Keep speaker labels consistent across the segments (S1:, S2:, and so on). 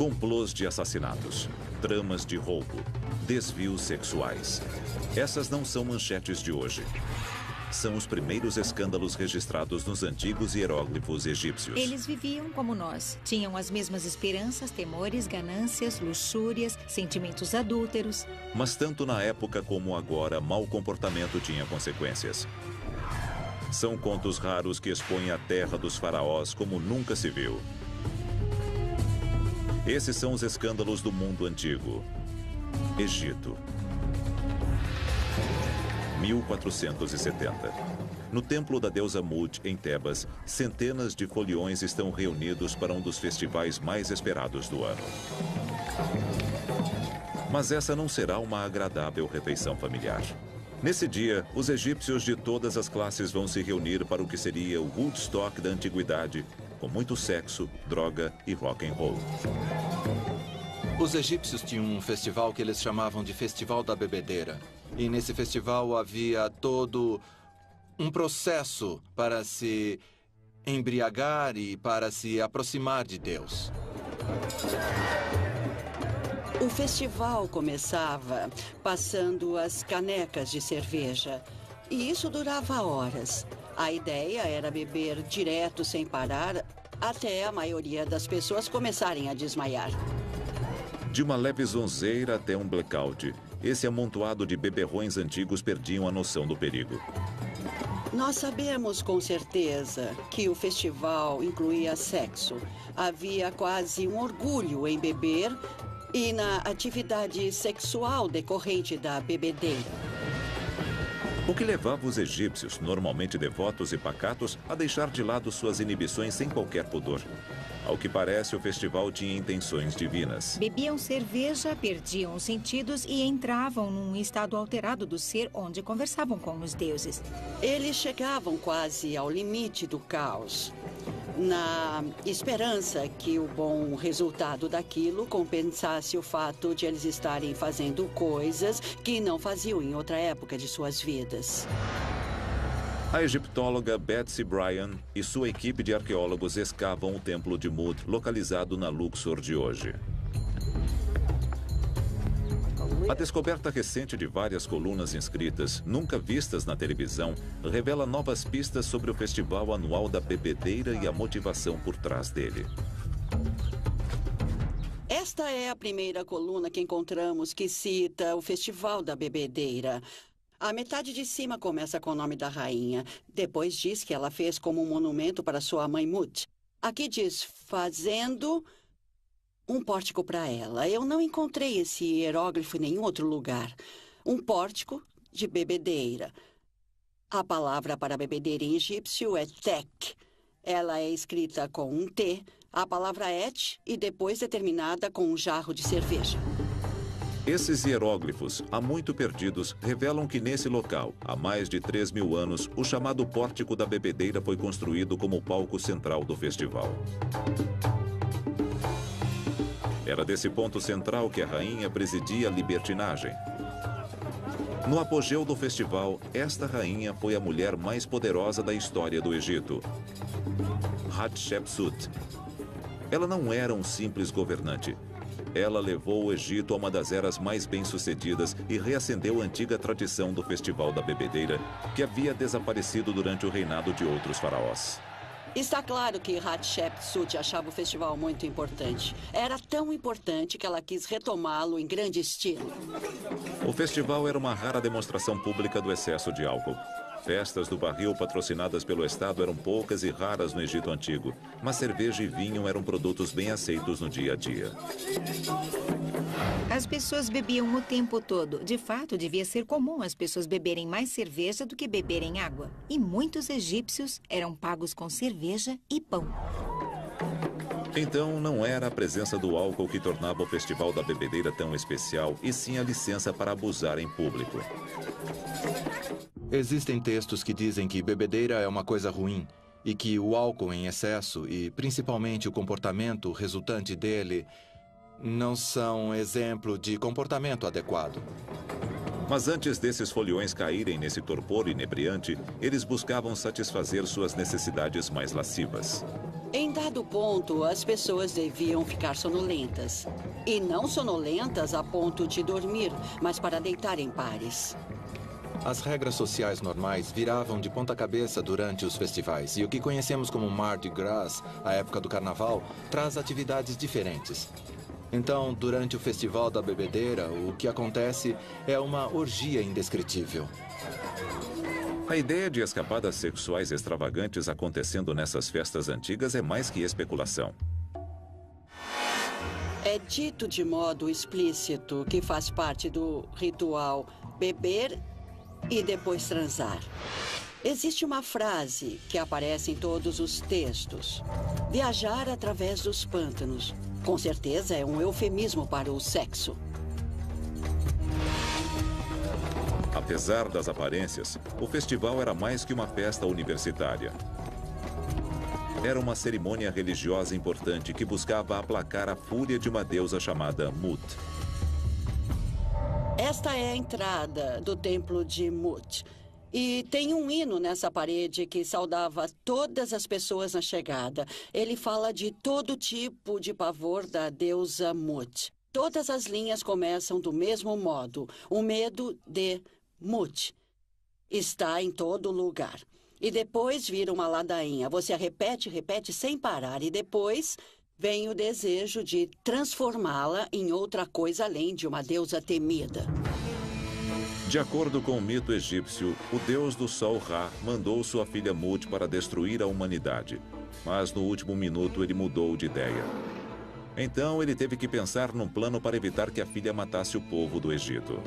S1: Complôs de assassinatos, tramas de roubo, desvios sexuais. Essas não são manchetes de hoje. São os primeiros escândalos registrados nos antigos hieróglifos egípcios.
S2: Eles viviam como nós. Tinham as mesmas esperanças, temores, ganâncias, luxúrias, sentimentos adúlteros.
S1: Mas tanto na época como agora, mau comportamento tinha consequências. São contos raros que expõem a terra dos faraós como nunca se viu. Esses são os escândalos do mundo antigo. Egito. 1470. No templo da deusa Mut, em Tebas, centenas de foliões estão reunidos para um dos festivais mais esperados do ano. Mas essa não será uma agradável refeição familiar. Nesse dia, os egípcios de todas as classes vão se reunir para o que seria o Woodstock da antiguidade, com muito sexo, droga e rock and roll.
S3: Os egípcios tinham um festival que eles chamavam de Festival da Bebedeira. E nesse festival havia todo um processo para se embriagar e para se aproximar de Deus.
S4: O festival começava passando as canecas de cerveja. E isso durava horas. A ideia era beber direto sem parar até a maioria das pessoas começarem a desmaiar.
S1: De uma leve zonzeira até um blackout, esse amontoado de beberrões antigos perdiam a noção do perigo.
S4: Nós sabemos com certeza que o festival incluía sexo. Havia quase um orgulho em beber e na atividade sexual decorrente da bebedeira.
S1: O que levava os egípcios, normalmente devotos e pacatos, a deixar de lado suas inibições sem qualquer pudor. Ao que parece, o festival tinha intenções divinas.
S2: Bebiam cerveja, perdiam os sentidos e entravam num estado alterado do ser onde conversavam com os deuses.
S4: Eles chegavam quase ao limite do caos, na esperança que o bom resultado daquilo compensasse o fato de eles estarem fazendo coisas que não faziam em outra época de suas vidas.
S1: A egiptóloga Betsy Bryan e sua equipe de arqueólogos escavam o templo de Mut, localizado na Luxor de hoje. A descoberta recente de várias colunas inscritas, nunca vistas na televisão, revela novas pistas sobre o festival anual da bebedeira e a motivação por trás dele.
S4: Esta é a primeira coluna que encontramos que cita o Festival da Bebedeira. A metade de cima começa com o nome da rainha. Depois diz que ela fez como um monumento para sua mãe Mut. Aqui diz, fazendo um pórtico para ela. Eu não encontrei esse hieróglifo em nenhum outro lugar. Um pórtico de bebedeira. A palavra para bebedeira em egípcio é tek. Ela é escrita com um T, a palavra et e depois determinada com um jarro de cerveja.
S1: Esses hieróglifos, há muito perdidos, revelam que nesse local, há mais de 3.000 anos, o chamado Pórtico da Bebedeira foi construído como palco central do festival. Era desse ponto central que a rainha presidia a libertinagem. No apogeu do festival, esta rainha foi a mulher mais poderosa da história do Egito, Hatshepsut. Ela não era um simples governante. Ela levou o Egito a uma das eras mais bem-sucedidas e reacendeu a antiga tradição do Festival da Bebedeira, que havia desaparecido durante o reinado de outros faraós.
S4: Está claro que Hatshepsut achava o festival muito importante. Era tão importante que ela quis retomá-lo em grande estilo.
S1: O festival era uma rara demonstração pública do excesso de álcool. Festas do barril patrocinadas pelo Estado eram poucas e raras no Egito Antigo, mas cerveja e vinho eram produtos bem aceitos no dia a dia.
S2: As pessoas bebiam o tempo todo. De fato, devia ser comum as pessoas beberem mais cerveja do que beberem água. E muitos egípcios eram pagos com cerveja e pão.
S1: Então, não era a presença do álcool que tornava o Festival da Bebedeira tão especial, e sim a licença para abusar em público.
S3: Existem textos que dizem que bebedeira é uma coisa ruim e que o álcool em excesso e principalmente o comportamento resultante dele não são exemplo de comportamento adequado.
S1: Mas antes desses foliões caírem nesse torpor inebriante, eles buscavam satisfazer suas necessidades mais lascivas.
S4: Em dado ponto, as pessoas deviam ficar sonolentas. E não sonolentas a ponto de dormir, mas para deitar em pares.
S3: As regras sociais normais viravam de ponta cabeça durante os festivais. E o que conhecemos como Mardi Gras, a época do carnaval, traz atividades diferentes. Então, durante o Festival da Bebedeira, o que acontece é uma orgia indescritível.
S1: A ideia de escapadas sexuais extravagantes acontecendo nessas festas antigas é mais que especulação.
S4: É dito de modo explícito que faz parte do ritual beber e depois transar. Existe uma frase que aparece em todos os textos: viajar através dos pântanos. Com certeza é um eufemismo para o sexo.
S1: Apesar das aparências, o festival era mais que uma festa universitária. Era uma cerimônia religiosa importante que buscava aplacar a fúria de uma deusa chamada Mut.
S4: Esta é a entrada do templo de Mut. E tem um hino nessa parede que saudava todas as pessoas na chegada. Ele fala de todo tipo de pavor da deusa Mut. Todas as linhas começam do mesmo modo. O medo de Mut está em todo lugar. E depois vira uma ladainha. Você repete, repete sem parar. E depois vem o desejo de transformá-la em outra coisa além de uma deusa temida.
S1: De acordo com o mito egípcio, o deus do sol Ra mandou sua filha Mut para destruir a humanidade. Mas no último minuto ele mudou de ideia. Então ele teve que pensar num plano para evitar que a filha matasse o povo do Egito.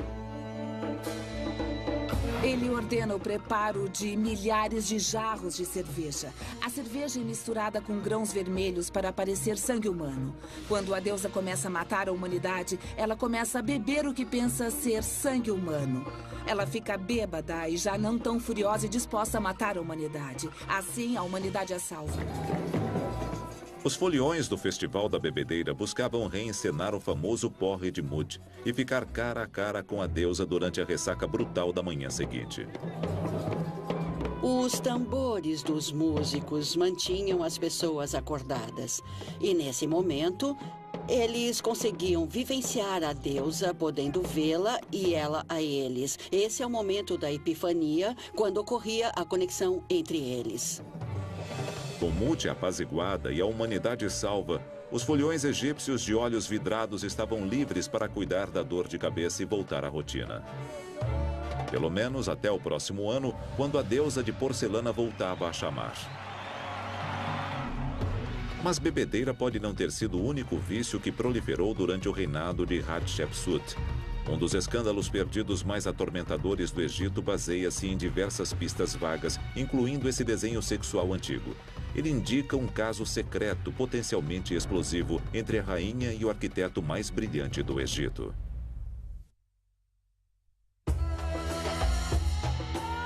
S5: Ele ordena o preparo de milhares de jarros de cerveja. A cerveja é misturada com grãos vermelhos para parecer sangue humano. Quando a deusa começa a matar a humanidade, ela começa a beber o que pensa ser sangue humano. Ela fica bêbada e já não tão furiosa e disposta a matar a humanidade. Assim, a humanidade é salva.
S1: Os foliões do Festival da Bebedeira buscavam reencenar o famoso porre de Mut e ficar cara a cara com a deusa durante a ressaca brutal da manhã seguinte.
S4: Os tambores dos músicos mantinham as pessoas acordadas. E nesse momento, eles conseguiam vivenciar a deusa, podendo vê-la e ela a eles. Esse é o momento da epifania, quando ocorria a conexão entre eles.
S1: Com Mut apaziguada e a humanidade salva, os foliões egípcios de olhos vidrados estavam livres para cuidar da dor de cabeça e voltar à rotina. Pelo menos até o próximo ano, quando a deusa de porcelana voltava a chamar. Mas bebedeira pode não ter sido o único vício que proliferou durante o reinado de Hatshepsut. Um dos escândalos perdidos mais atormentadores do Egito baseia-se em diversas pistas vagas, incluindo esse desenho sexual antigo. Ele indica um caso secreto, potencialmente explosivo, entre a rainha e o arquiteto mais brilhante do Egito.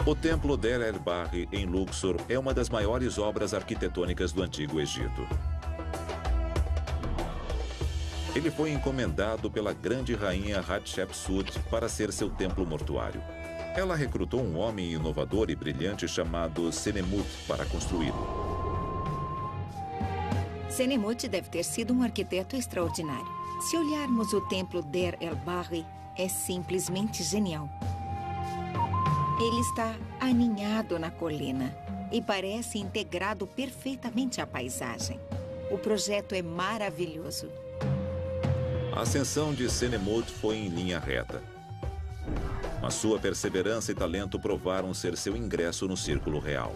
S1: O Templo Der el-Bahri, em Luxor, é uma das maiores obras arquitetônicas do Antigo Egito. Ele foi encomendado pela grande rainha Hatshepsut para ser seu templo mortuário. Ela recrutou um homem inovador e brilhante chamado Senemut para construí-lo.
S2: Senemut deve ter sido um arquiteto extraordinário. Se olharmos o templo Der el-Bahri, é simplesmente genial. Ele está aninhado na colina e parece integrado perfeitamente à paisagem. O projeto é maravilhoso.
S1: A ascensão de Senemut foi em linha reta. Mas sua perseverança e talento provaram ser seu ingresso no círculo real.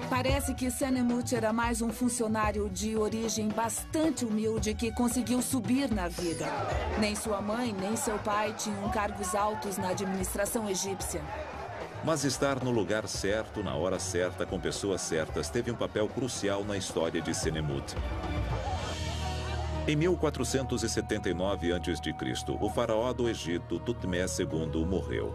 S5: Parece que Senemut era mais um funcionário de origem bastante humilde que conseguiu subir na vida. Nem sua mãe, nem seu pai tinham cargos altos na administração egípcia.
S1: Mas estar no lugar certo, na hora certa, com pessoas certas, teve um papel crucial na história de Senemut. Em 1479 a.C., o faraó do Egito, Tutmés II, morreu.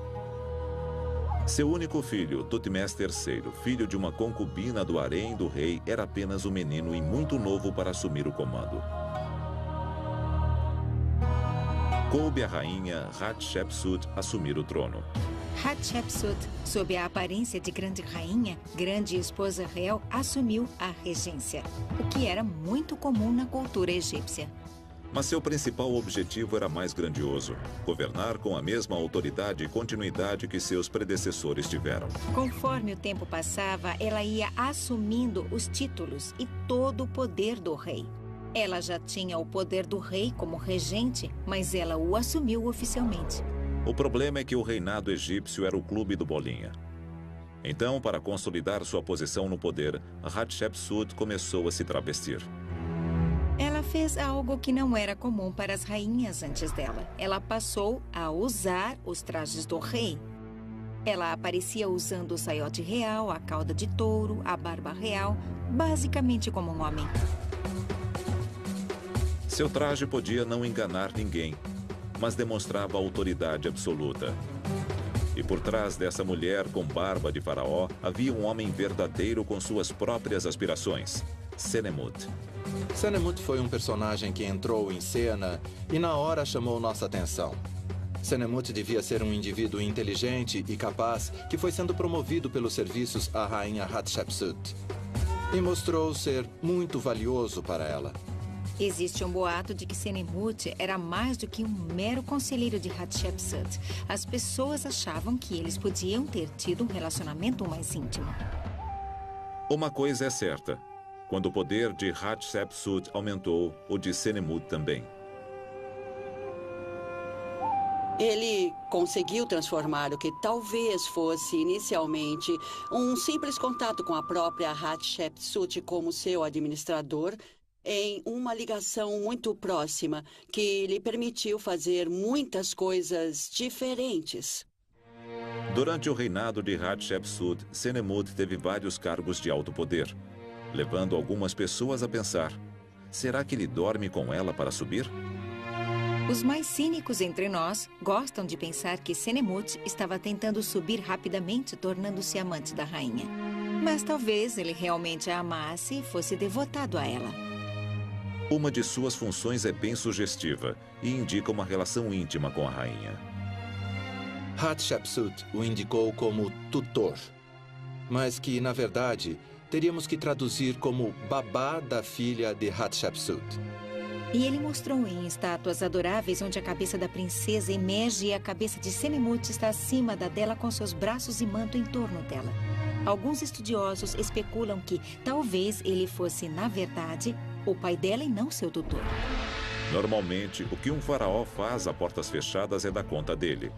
S1: Seu único filho, Tutmés III, filho de uma concubina do harém do rei, era apenas um menino e muito novo para assumir o comando. Coube à rainha Hatshepsut assumir o trono.
S2: Hatshepsut, sob a aparência de grande rainha, grande esposa real, assumiu a regência, o que era muito comum na cultura egípcia.
S1: Mas seu principal objetivo era mais grandioso: governar com a mesma autoridade e continuidade que seus predecessores tiveram.
S2: Conforme o tempo passava, ela ia assumindo os títulos e todo o poder do rei. Ela já tinha o poder do rei como regente, mas ela o assumiu oficialmente.
S1: O problema é que o reinado egípcio era o clube do Bolinha. Então, para consolidar sua posição no poder, Hatshepsut começou a se travestir.
S2: Ela fez algo que não era comum para as rainhas antes dela. Ela passou a usar os trajes do rei. Ela aparecia usando o saiote real, a cauda de touro, a barba real, basicamente como um homem.
S1: Seu traje podia não enganar ninguém, mas demonstrava autoridade absoluta. E por trás dessa mulher com barba de faraó, havia um homem verdadeiro com suas próprias aspirações: Senemut.
S3: Senemut foi um personagem que entrou em cena e na hora chamou nossa atenção. Senemut devia ser um indivíduo inteligente e capaz que foi sendo promovido pelos serviços à rainha Hatshepsut. E mostrou ser muito valioso para ela.
S2: Existe um boato de que Senemut era mais do que um mero conselheiro de Hatshepsut. As pessoas achavam que eles podiam ter tido um relacionamento mais íntimo.
S1: Uma coisa é certa: quando o poder de Hatshepsut aumentou, o de Senemut também.
S4: Ele conseguiu transformar o que talvez fosse inicialmente um simples contato com a própria Hatshepsut como seu administrador em uma ligação muito próxima que lhe permitiu fazer muitas coisas diferentes.
S1: Durante o reinado de Hatshepsut, Senemut teve vários cargos de alto poder, levando algumas pessoas a pensar: será que ele dorme com ela para subir?
S2: Os mais cínicos entre nós gostam de pensar que Senemut estava tentando subir rapidamente, tornando-se amante da rainha. Mas talvez ele realmente a amasse e fosse devotado a ela.
S1: Uma de suas funções é bem sugestiva e indica uma relação íntima com a rainha.
S3: Hatshepsut o indicou como tutor, mas que, na verdade, teríamos que traduzir como babá da filha de Hatshepsut.
S2: E ele mostrou em estátuas adoráveis onde a cabeça da princesa emerge e a cabeça de Senemut está acima da dela com seus braços e manto em torno dela. Alguns estudiosos especulam que talvez ele fosse, na verdade, o pai dela e não seu tutor.
S1: Normalmente, o que um faraó faz a portas fechadas é da conta dele.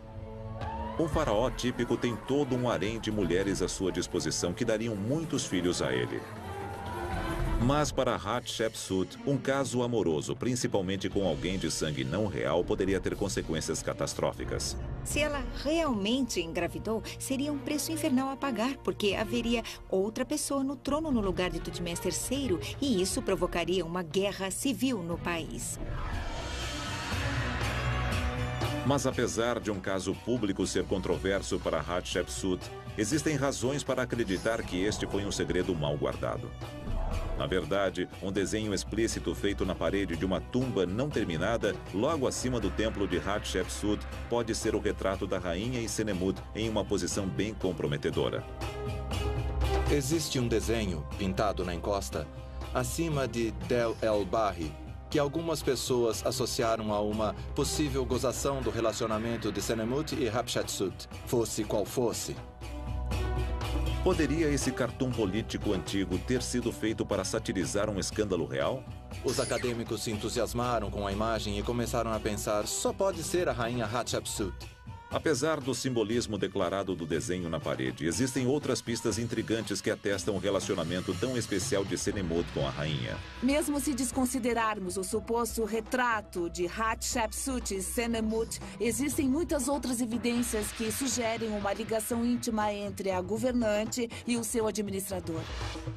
S1: Um faraó típico tem todo um harém de mulheres à sua disposição que dariam muitos filhos a ele. Mas para Hatshepsut, um caso amoroso, principalmente com alguém de sangue não real, poderia ter consequências catastróficas.
S2: Se ela realmente engravidou, seria um preço infernal a pagar, porque haveria outra pessoa no trono no lugar de Tutmés III, e isso provocaria uma guerra civil no país.
S1: Mas apesar de um caso público ser controverso para Hatshepsut, existem razões para acreditar que este foi um segredo mal guardado. Na verdade, um desenho explícito feito na parede de uma tumba não terminada, logo acima do templo de Hatshepsut, pode ser o retrato da rainha e Senemut em uma posição bem comprometedora.
S3: Existe um desenho, pintado na encosta, acima de Del el-Bahri, que algumas pessoas associaram a uma possível gozação do relacionamento de Senemut e Hatshepsut, fosse qual fosse.
S1: Poderia esse cartoon político antigo ter sido feito para satirizar um escândalo real?
S3: Os acadêmicos se entusiasmaram com a imagem e começaram a pensar: só pode ser a rainha Hatshepsut.
S1: Apesar do simbolismo declarado do desenho na parede, existem outras pistas intrigantes que atestam o relacionamento tão especial de Senemut com a rainha.
S5: Mesmo se desconsiderarmos o suposto retrato de Hatshepsut e Senemut, existem muitas outras evidências que sugerem uma ligação íntima entre a governante e o seu administrador.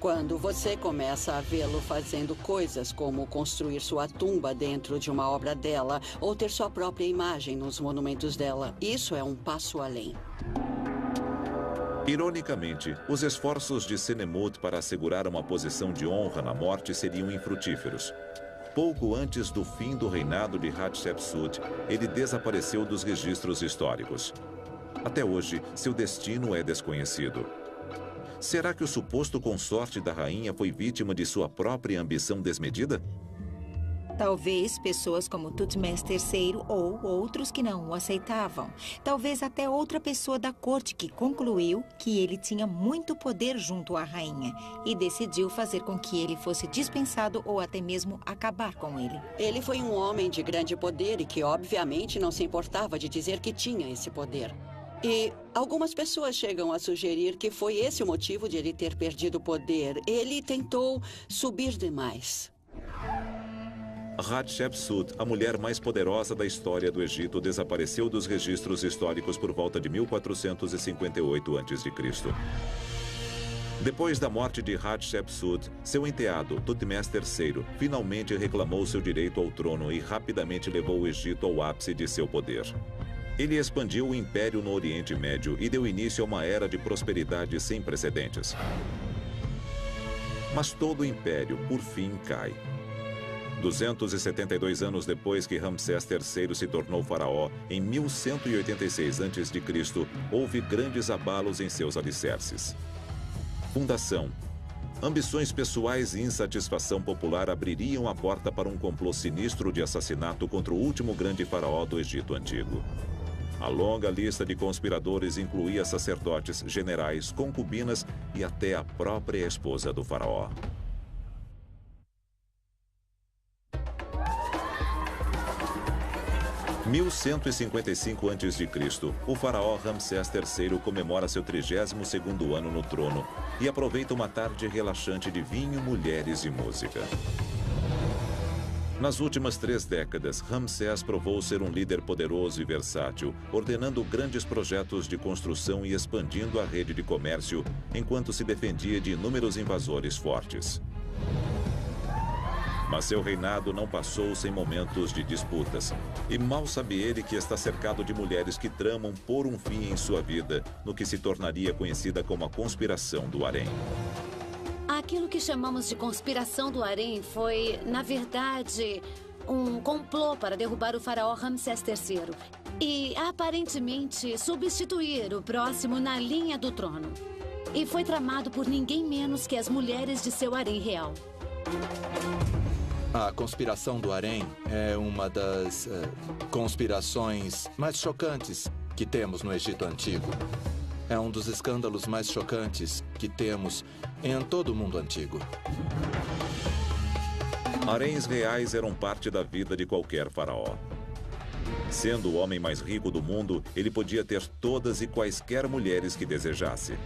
S4: Quando você começa a vê-lo fazendo coisas como construir sua tumba dentro de uma obra dela ou ter sua própria imagem nos monumentos dela, isso é um passo além.
S1: Ironicamente, os esforços de Senemut para assegurar uma posição de honra na morte seriam infrutíferos. Pouco antes do fim do reinado de Hatshepsut, ele desapareceu dos registros históricos. Até hoje, seu destino é desconhecido. Será que o suposto consorte da rainha foi vítima de sua própria ambição desmedida?
S2: Talvez pessoas como Thutmose III ou outros que não o aceitavam. Talvez até outra pessoa da corte que concluiu que ele tinha muito poder junto à rainha e decidiu fazer com que ele fosse dispensado ou até mesmo acabar com ele.
S4: Ele foi um homem de grande poder e que, obviamente, não se importava de dizer que tinha esse poder. E algumas pessoas chegam a sugerir que foi esse o motivo de ele ter perdido o poder. Ele tentou subir demais.
S1: Hatshepsut, a mulher mais poderosa da história do Egito, desapareceu dos registros históricos por volta de 1458 a.C. Depois da morte de Hatshepsut, seu enteado, Thutmose III, finalmente reclamou seu direito ao trono e rapidamente levou o Egito ao ápice de seu poder. Ele expandiu o império no Oriente Médio e deu início a uma era de prosperidade sem precedentes. Mas todo o império, por fim, cai. 272 anos depois que Ramsés III se tornou faraó, em 1186 a.C., houve grandes abalos em seus alicerces. Fundação. Ambições pessoais e insatisfação popular abririam a porta para um complô sinistro de assassinato contra o último grande faraó do Egito Antigo. A longa lista de conspiradores incluía sacerdotes, generais, concubinas e até a própria esposa do faraó. Em 1155 a.C., o faraó Ramsés III comemora seu 32º ano no trono e aproveita uma tarde relaxante de vinho, mulheres e música. Nas últimas 3 décadas, Ramsés provou ser um líder poderoso e versátil, ordenando grandes projetos de construção e expandindo a rede de comércio, enquanto se defendia de inúmeros invasores fortes. Mas seu reinado não passou sem momentos de disputas. E mal sabe ele que está cercado de mulheres que tramam pôr um fim em sua vida, no que se tornaria conhecida como a conspiração do harém.
S6: Aquilo que chamamos de conspiração do harém foi, na verdade, um complô para derrubar o faraó Ramsés III e, aparentemente, substituir o próximo na linha do trono. E foi tramado por ninguém menos que as mulheres de seu harém real.
S3: A conspiração do harém é uma das conspirações mais chocantes que temos no Egito Antigo. É um dos escândalos mais chocantes que temos em todo o mundo antigo.
S1: Haréns reais eram parte da vida de qualquer faraó. Sendo o homem mais rico do mundo, ele podia ter todas e quaisquer mulheres que desejasse.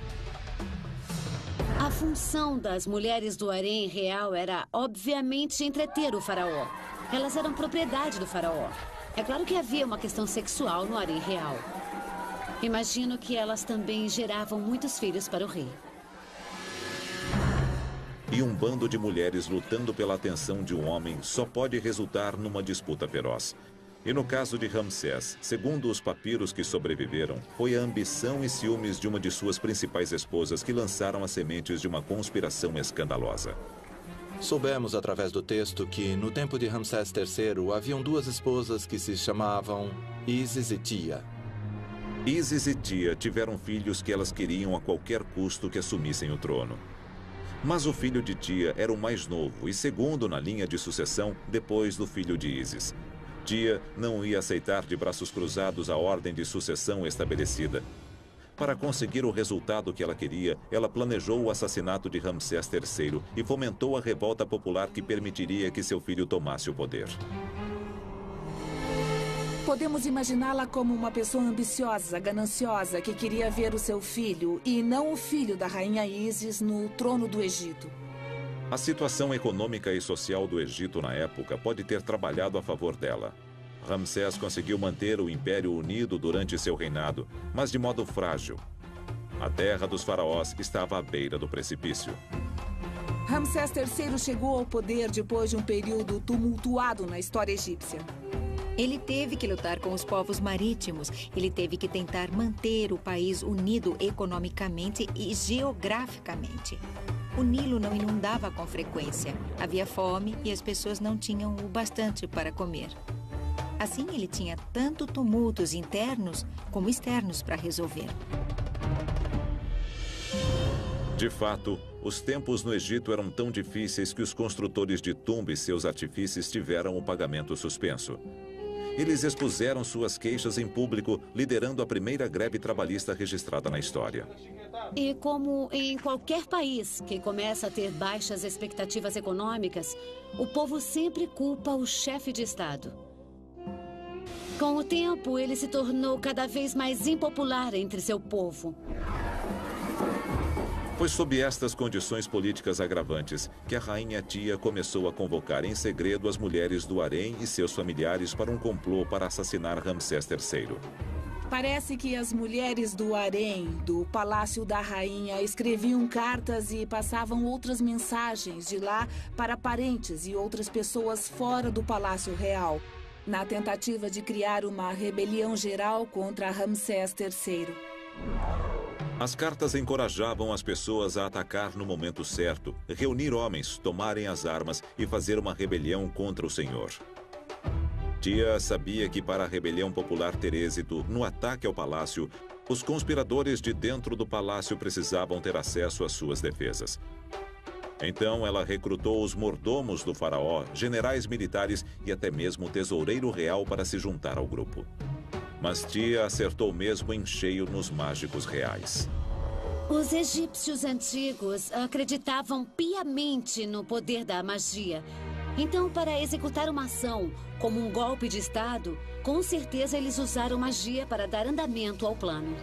S6: A função das mulheres do harém real era, obviamente, entreter o faraó. Elas eram propriedade do faraó. É claro que havia uma questão sexual no harém real. Imagino que elas também geravam muitos filhos para o rei.
S1: E um bando de mulheres lutando pela atenção de um homem só pode resultar numa disputa feroz. E no caso de Ramsés, segundo os papiros que sobreviveram, foi a ambição e ciúmes de uma de suas principais esposas que lançaram as sementes de uma conspiração escandalosa.
S3: Soubemos através do texto que, no tempo de Ramsés III, haviam 2 esposas que se chamavam Ísis e Tia.
S1: Ísis e Tia tiveram filhos que elas queriam a qualquer custo que assumissem o trono. Mas o filho de Tia era o mais novo e segundo na linha de sucessão depois do filho de Ísis. Tia não ia aceitar de braços cruzados a ordem de sucessão estabelecida. Para conseguir o resultado que ela queria, ela planejou o assassinato de Ramsés III e fomentou a revolta popular que permitiria que seu filho tomasse o poder.
S5: Podemos imaginá-la como uma pessoa ambiciosa, gananciosa, que queria ver o seu filho, e não o filho da rainha Ísis, no trono do Egito.
S1: A situação econômica e social do Egito na época pode ter trabalhado a favor dela. Ramsés conseguiu manter o Império unido durante seu reinado, mas de modo frágil. A terra dos faraós estava à beira do precipício.
S5: Ramsés III chegou ao poder depois de um período tumultuado na história egípcia.
S2: Ele teve que lutar com os povos marítimos. Ele teve que tentar manter o país unido economicamente e geograficamente. O Nilo não inundava com frequência. Havia fome e as pessoas não tinham o bastante para comer. Assim, ele tinha tanto tumultos internos como externos para resolver.
S1: De fato, os tempos no Egito eram tão difíceis que os construtores de tumba e seus artífices tiveram o pagamento suspenso. Eles expuseram suas queixas em público, liderando a primeira greve trabalhista registrada na história.
S6: E como em qualquer país que começa a ter baixas expectativas econômicas, o povo sempre culpa o chefe de Estado. Com o tempo, ele se tornou cada vez mais impopular entre seu povo.
S1: Foi sob estas condições políticas agravantes que a rainha Tia começou a convocar em segredo as mulheres do harém e seus familiares para um complô para assassinar Ramsés III.
S5: Parece que as mulheres do harém, do Palácio da Rainha, escreviam cartas e passavam outras mensagens de lá para parentes e outras pessoas fora do Palácio Real, na tentativa de criar uma rebelião geral contra Ramsés III.
S1: As cartas encorajavam as pessoas a atacar no momento certo, reunir homens, tomarem as armas e fazer uma rebelião contra o Senhor. Tia sabia que para a rebelião popular ter êxito no ataque ao palácio, os conspiradores de dentro do palácio precisavam ter acesso às suas defesas. Então ela recrutou os mordomos do faraó, generais militares e até mesmo o tesoureiro real para se juntar ao grupo. Mas Tia acertou mesmo em cheio nos mágicos reais.
S6: Os egípcios antigos acreditavam piamente no poder da magia. Então, para executar uma ação, como um golpe de Estado, com certeza eles usaram magia para dar andamento ao plano.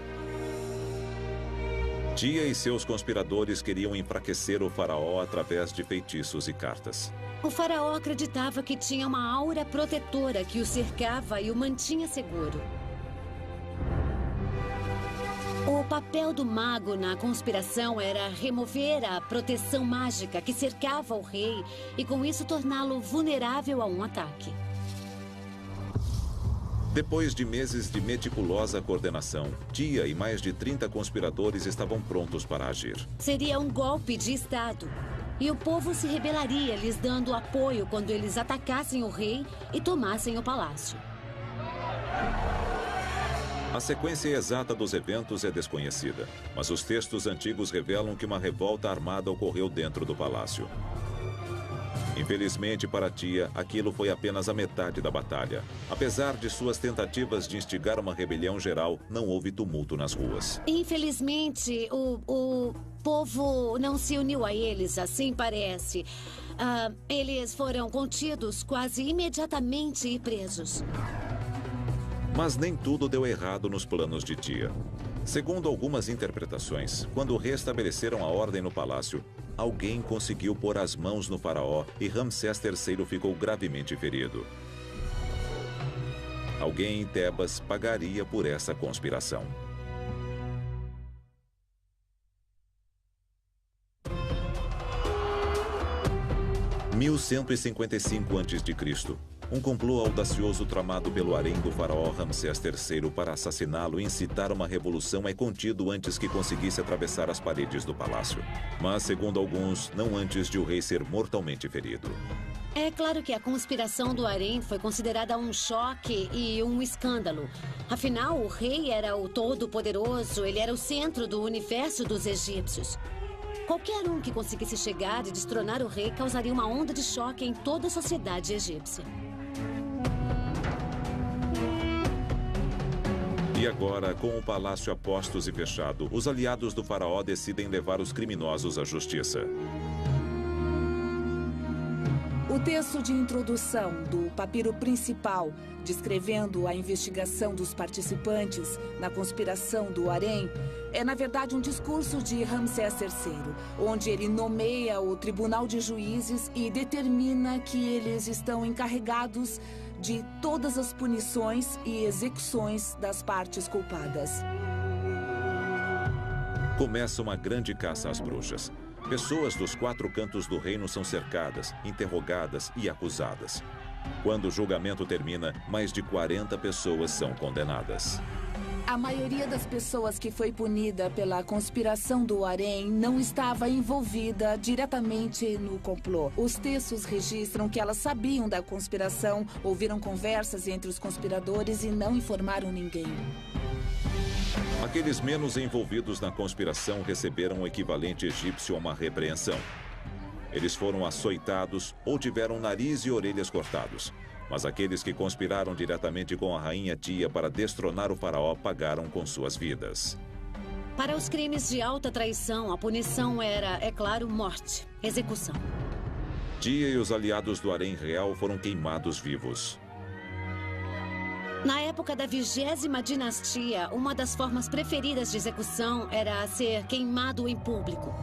S1: Tia e seus conspiradores queriam enfraquecer o faraó através de feitiços e cartas.
S6: O faraó acreditava que tinha uma aura protetora que o cercava e o mantinha seguro. O papel do mago na conspiração era remover a proteção mágica que cercava o rei e, com isso, torná-lo vulnerável a um ataque.
S1: Depois de meses de meticulosa coordenação, Tia e mais de 30 conspiradores estavam prontos para agir.
S6: Seria um golpe de Estado. E o povo se rebelaria, lhes dando apoio quando eles atacassem o rei e tomassem o palácio.
S1: A sequência exata dos eventos é desconhecida, mas os textos antigos revelam que uma revolta armada ocorreu dentro do palácio. Infelizmente para Tia, aquilo foi apenas a metade da batalha. Apesar de suas tentativas de instigar uma rebelião geral, não houve tumulto nas ruas.
S6: Infelizmente, o povo não se uniu a eles, assim parece. Eles foram contidos quase imediatamente e presos.
S1: Mas nem tudo deu errado nos planos de Tia. Segundo algumas interpretações, quando restabeleceram a ordem no palácio, alguém conseguiu pôr as mãos no faraó e Ramsés III ficou gravemente ferido. Alguém em Tebas pagaria por essa conspiração. Em 1155 a.C., um complô audacioso tramado pelo harém do faraó Ramsés III para assassiná-lo e incitar uma revolução é contido antes que conseguisse atravessar as paredes do palácio. Mas, segundo alguns, não antes de o rei ser mortalmente ferido.
S6: É claro que a conspiração do harém foi considerada um choque e um escândalo. Afinal, o rei era o todo-poderoso, ele era o centro do universo dos egípcios. Qualquer um que conseguisse chegar e destronar o rei causaria uma onda de choque em toda a sociedade egípcia.
S1: E agora, com o palácio a postos e fechado, os aliados do faraó decidem levar os criminosos à justiça.
S5: O texto de introdução do papiro principal, descrevendo a investigação dos participantes na conspiração do harém, é, na verdade, um discurso de Ramsés III, onde ele nomeia o Tribunal de Juízes e determina que eles estão encarregados de todas as punições e execuções das partes culpadas.
S1: Começa uma grande caça às bruxas. Pessoas dos 4 cantos do reino são cercadas, interrogadas e acusadas. Quando o julgamento termina, mais de 40 pessoas são condenadas.
S5: A maioria das pessoas que foi punida pela conspiração do harém não estava envolvida diretamente no complô. Os textos registram que elas sabiam da conspiração, ouviram conversas entre os conspiradores e não informaram ninguém.
S1: Aqueles menos envolvidos na conspiração receberam o equivalente egípcio a uma repreensão. Eles foram açoitados ou tiveram nariz e orelhas cortados. Mas aqueles que conspiraram diretamente com a rainha Tia para destronar o faraó pagaram com suas vidas.
S6: Para os crimes de alta traição, a punição era, é claro, morte, execução.
S1: Tia e os aliados do harém real foram queimados vivos.
S6: Na época da 20ª dinastia, uma das formas preferidas de execução era ser queimado em público.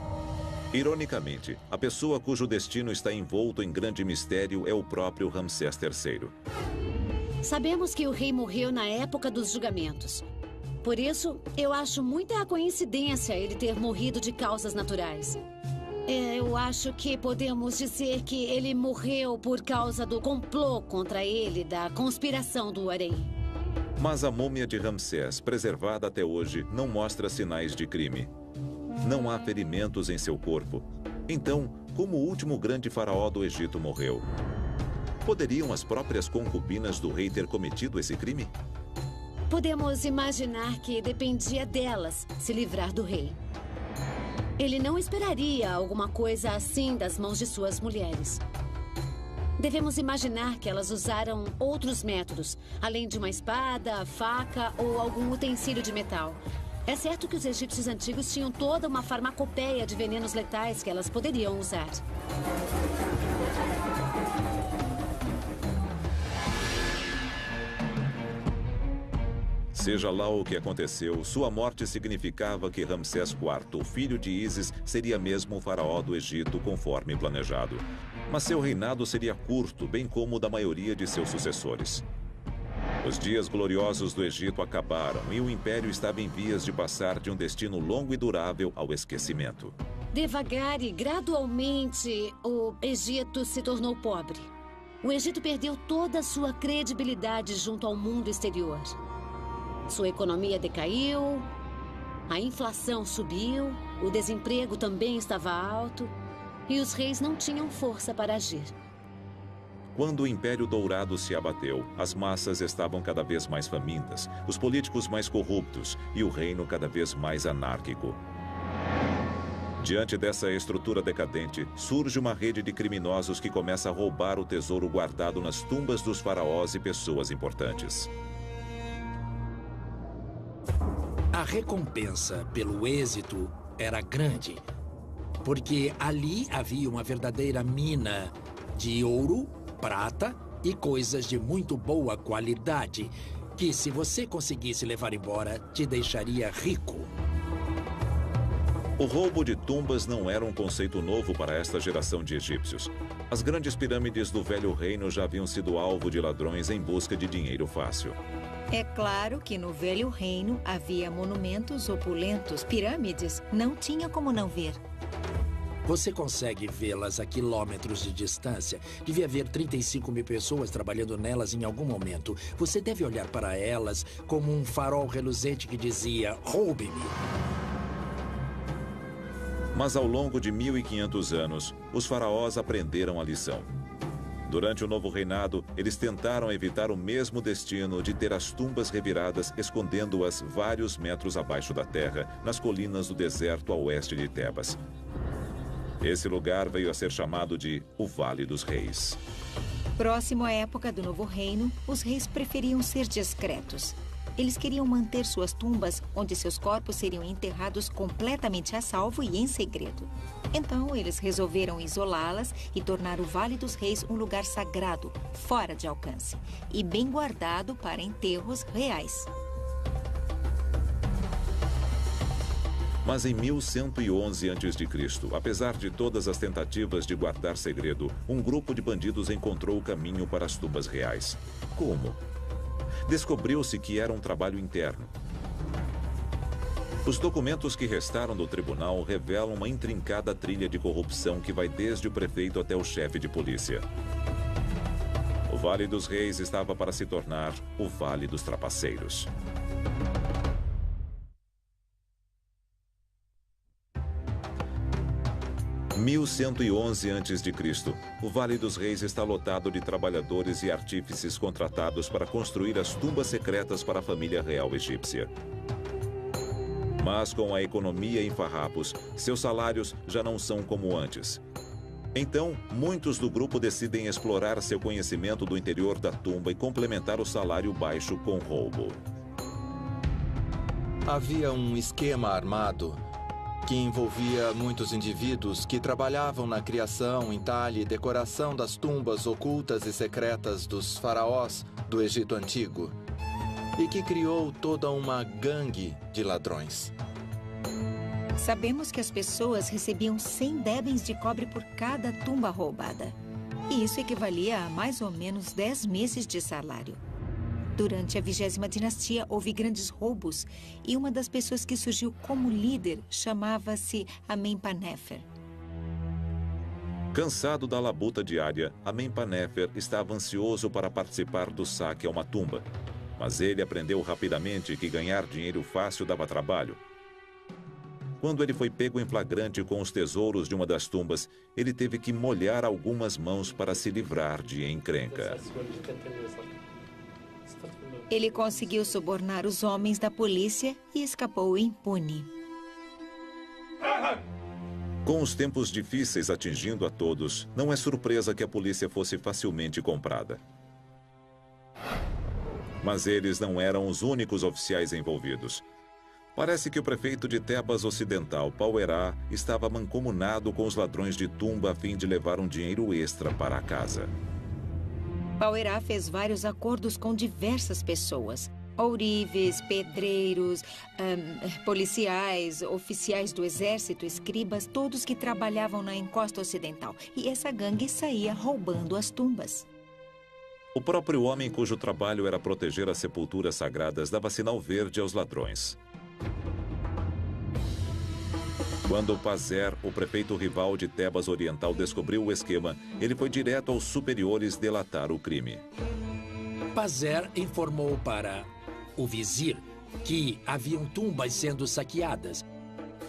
S1: Ironicamente, a pessoa cujo destino está envolto em grande mistério é o próprio Ramsés III.
S6: Sabemos que o rei morreu na época dos julgamentos. Por isso, eu acho muita coincidência ele ter morrido de causas naturais. Eu acho que podemos dizer que ele morreu por causa do complô contra ele, da conspiração do harém.
S1: Mas a múmia de Ramsés, preservada até hoje, não mostra sinais de crime. Não há ferimentos em seu corpo. Então, como o último grande faraó do Egito morreu? Poderiam as próprias concubinas do rei ter cometido esse crime?
S6: Podemos imaginar que dependia delas se livrar do rei. Ele não esperaria alguma coisa assim das mãos de suas mulheres. Devemos imaginar que elas usaram outros métodos, além de uma espada, faca ou algum utensílio de metal. É certo que os egípcios antigos tinham toda uma farmacopeia de venenos letais que elas poderiam usar.
S1: Seja lá o que aconteceu, sua morte significava que Ramsés IV, o filho de Ísis, seria mesmo o faraó do Egito conforme planejado. Mas seu reinado seria curto, bem como o da maioria de seus sucessores. Os dias gloriosos do Egito acabaram e o império estava em vias de passar de um destino longo e durável ao esquecimento.
S6: Devagar e gradualmente, o Egito se tornou pobre. O Egito perdeu toda a sua credibilidade junto ao mundo exterior. Sua economia decaiu, a inflação subiu, o desemprego também estava alto e os reis não tinham força para agir.
S1: Quando o Império Dourado se abateu, as massas estavam cada vez mais famintas, os políticos mais corruptos e o reino cada vez mais anárquico. Diante dessa estrutura decadente, surge uma rede de criminosos que começa a roubar o tesouro guardado nas tumbas dos faraós e pessoas importantes.
S7: A recompensa pelo êxito era grande, porque ali havia uma verdadeira mina de ouro, prata e coisas de muito boa qualidade, que se você conseguisse levar embora, te deixaria rico.
S1: O roubo de tumbas não era um conceito novo para esta geração de egípcios. As grandes pirâmides do Velho Reino já haviam sido alvo de ladrões em busca de dinheiro fácil.
S2: É claro que no Velho Reino havia monumentos opulentos, pirâmides, não tinha como não ver.
S7: Você consegue vê-las a quilômetros de distância. Devia haver 35 mil pessoas trabalhando nelas em algum momento. Você deve olhar para elas como um farol reluzente que dizia, roube-me.
S1: Mas ao longo de 1500 anos, os faraós aprenderam a lição. Durante o novo reinado, eles tentaram evitar o mesmo destino de ter as tumbas reviradas, escondendo-as vários metros abaixo da terra, nas colinas do deserto a oeste de Tebas. Esse lugar veio a ser chamado de o Vale dos Reis.
S2: Próximo à época do Novo Reino, os reis preferiam ser discretos. Eles queriam manter suas tumbas, onde seus corpos seriam enterrados completamente a salvo e em segredo. Então, eles resolveram isolá-las e tornar o Vale dos Reis um lugar sagrado, fora de alcance, e bem guardado para enterros reais.
S1: Mas em 1111 a.C., apesar de todas as tentativas de guardar segredo, um grupo de bandidos encontrou o caminho para as tumbas reais. Como? Descobriu-se que era um trabalho interno. Os documentos que restaram do tribunal revelam uma intrincada trilha de corrupção que vai desde o prefeito até o chefe de polícia. O Vale dos Reis estava para se tornar o Vale dos Trapaceiros. 1111 a.C., o Vale dos Reis está lotado de trabalhadores e artífices contratados para construir as tumbas secretas para a família real egípcia. Mas com a economia em farrapos, seus salários já não são como antes. Então, muitos do grupo decidem explorar seu conhecimento do interior da tumba e complementar o salário baixo com roubo.
S3: Havia um esquema armado que envolvia muitos indivíduos que trabalhavam na criação, entalhe e decoração das tumbas ocultas e secretas dos faraós do Egito Antigo e que criou toda uma gangue de ladrões.
S2: Sabemos que as pessoas recebiam 100 débens de cobre por cada tumba roubada. E isso equivalia a mais ou menos 10 meses de salário. Durante a 20ª dinastia, houve grandes roubos e uma das pessoas que surgiu como líder chamava-se Amenpanéfer.
S1: Cansado da labuta diária, Amenpanéfer estava ansioso para participar do saque a uma tumba. Mas ele aprendeu rapidamente que ganhar dinheiro fácil dava trabalho. Quando ele foi pego em flagrante com os tesouros de uma das tumbas, ele teve que molhar algumas mãos para se livrar de encrenca.
S2: Ele conseguiu subornar os homens da polícia e escapou impune.
S1: Com os tempos difíceis atingindo a todos, não é surpresa que a polícia fosse facilmente comprada. Mas eles não eram os únicos oficiais envolvidos. Parece que o prefeito de Tebas Ocidental, Pauerá, estava mancomunado com os ladrões de tumba a fim de levar um dinheiro extra para casa.
S2: Pauerá fez vários acordos com diversas pessoas. Ourives, pedreiros, policiais, oficiais do exército, escribas, todos que trabalhavam na encosta ocidental. E essa gangue saía roubando as tumbas.
S1: O próprio homem cujo trabalho era proteger as sepulturas sagradas dava sinal verde aos ladrões. Quando Pazer, o prefeito rival de Tebas Oriental, descobriu o esquema, ele foi direto aos superiores delatar o crime.
S7: Pazer informou para o vizir que haviam tumbas sendo saqueadas.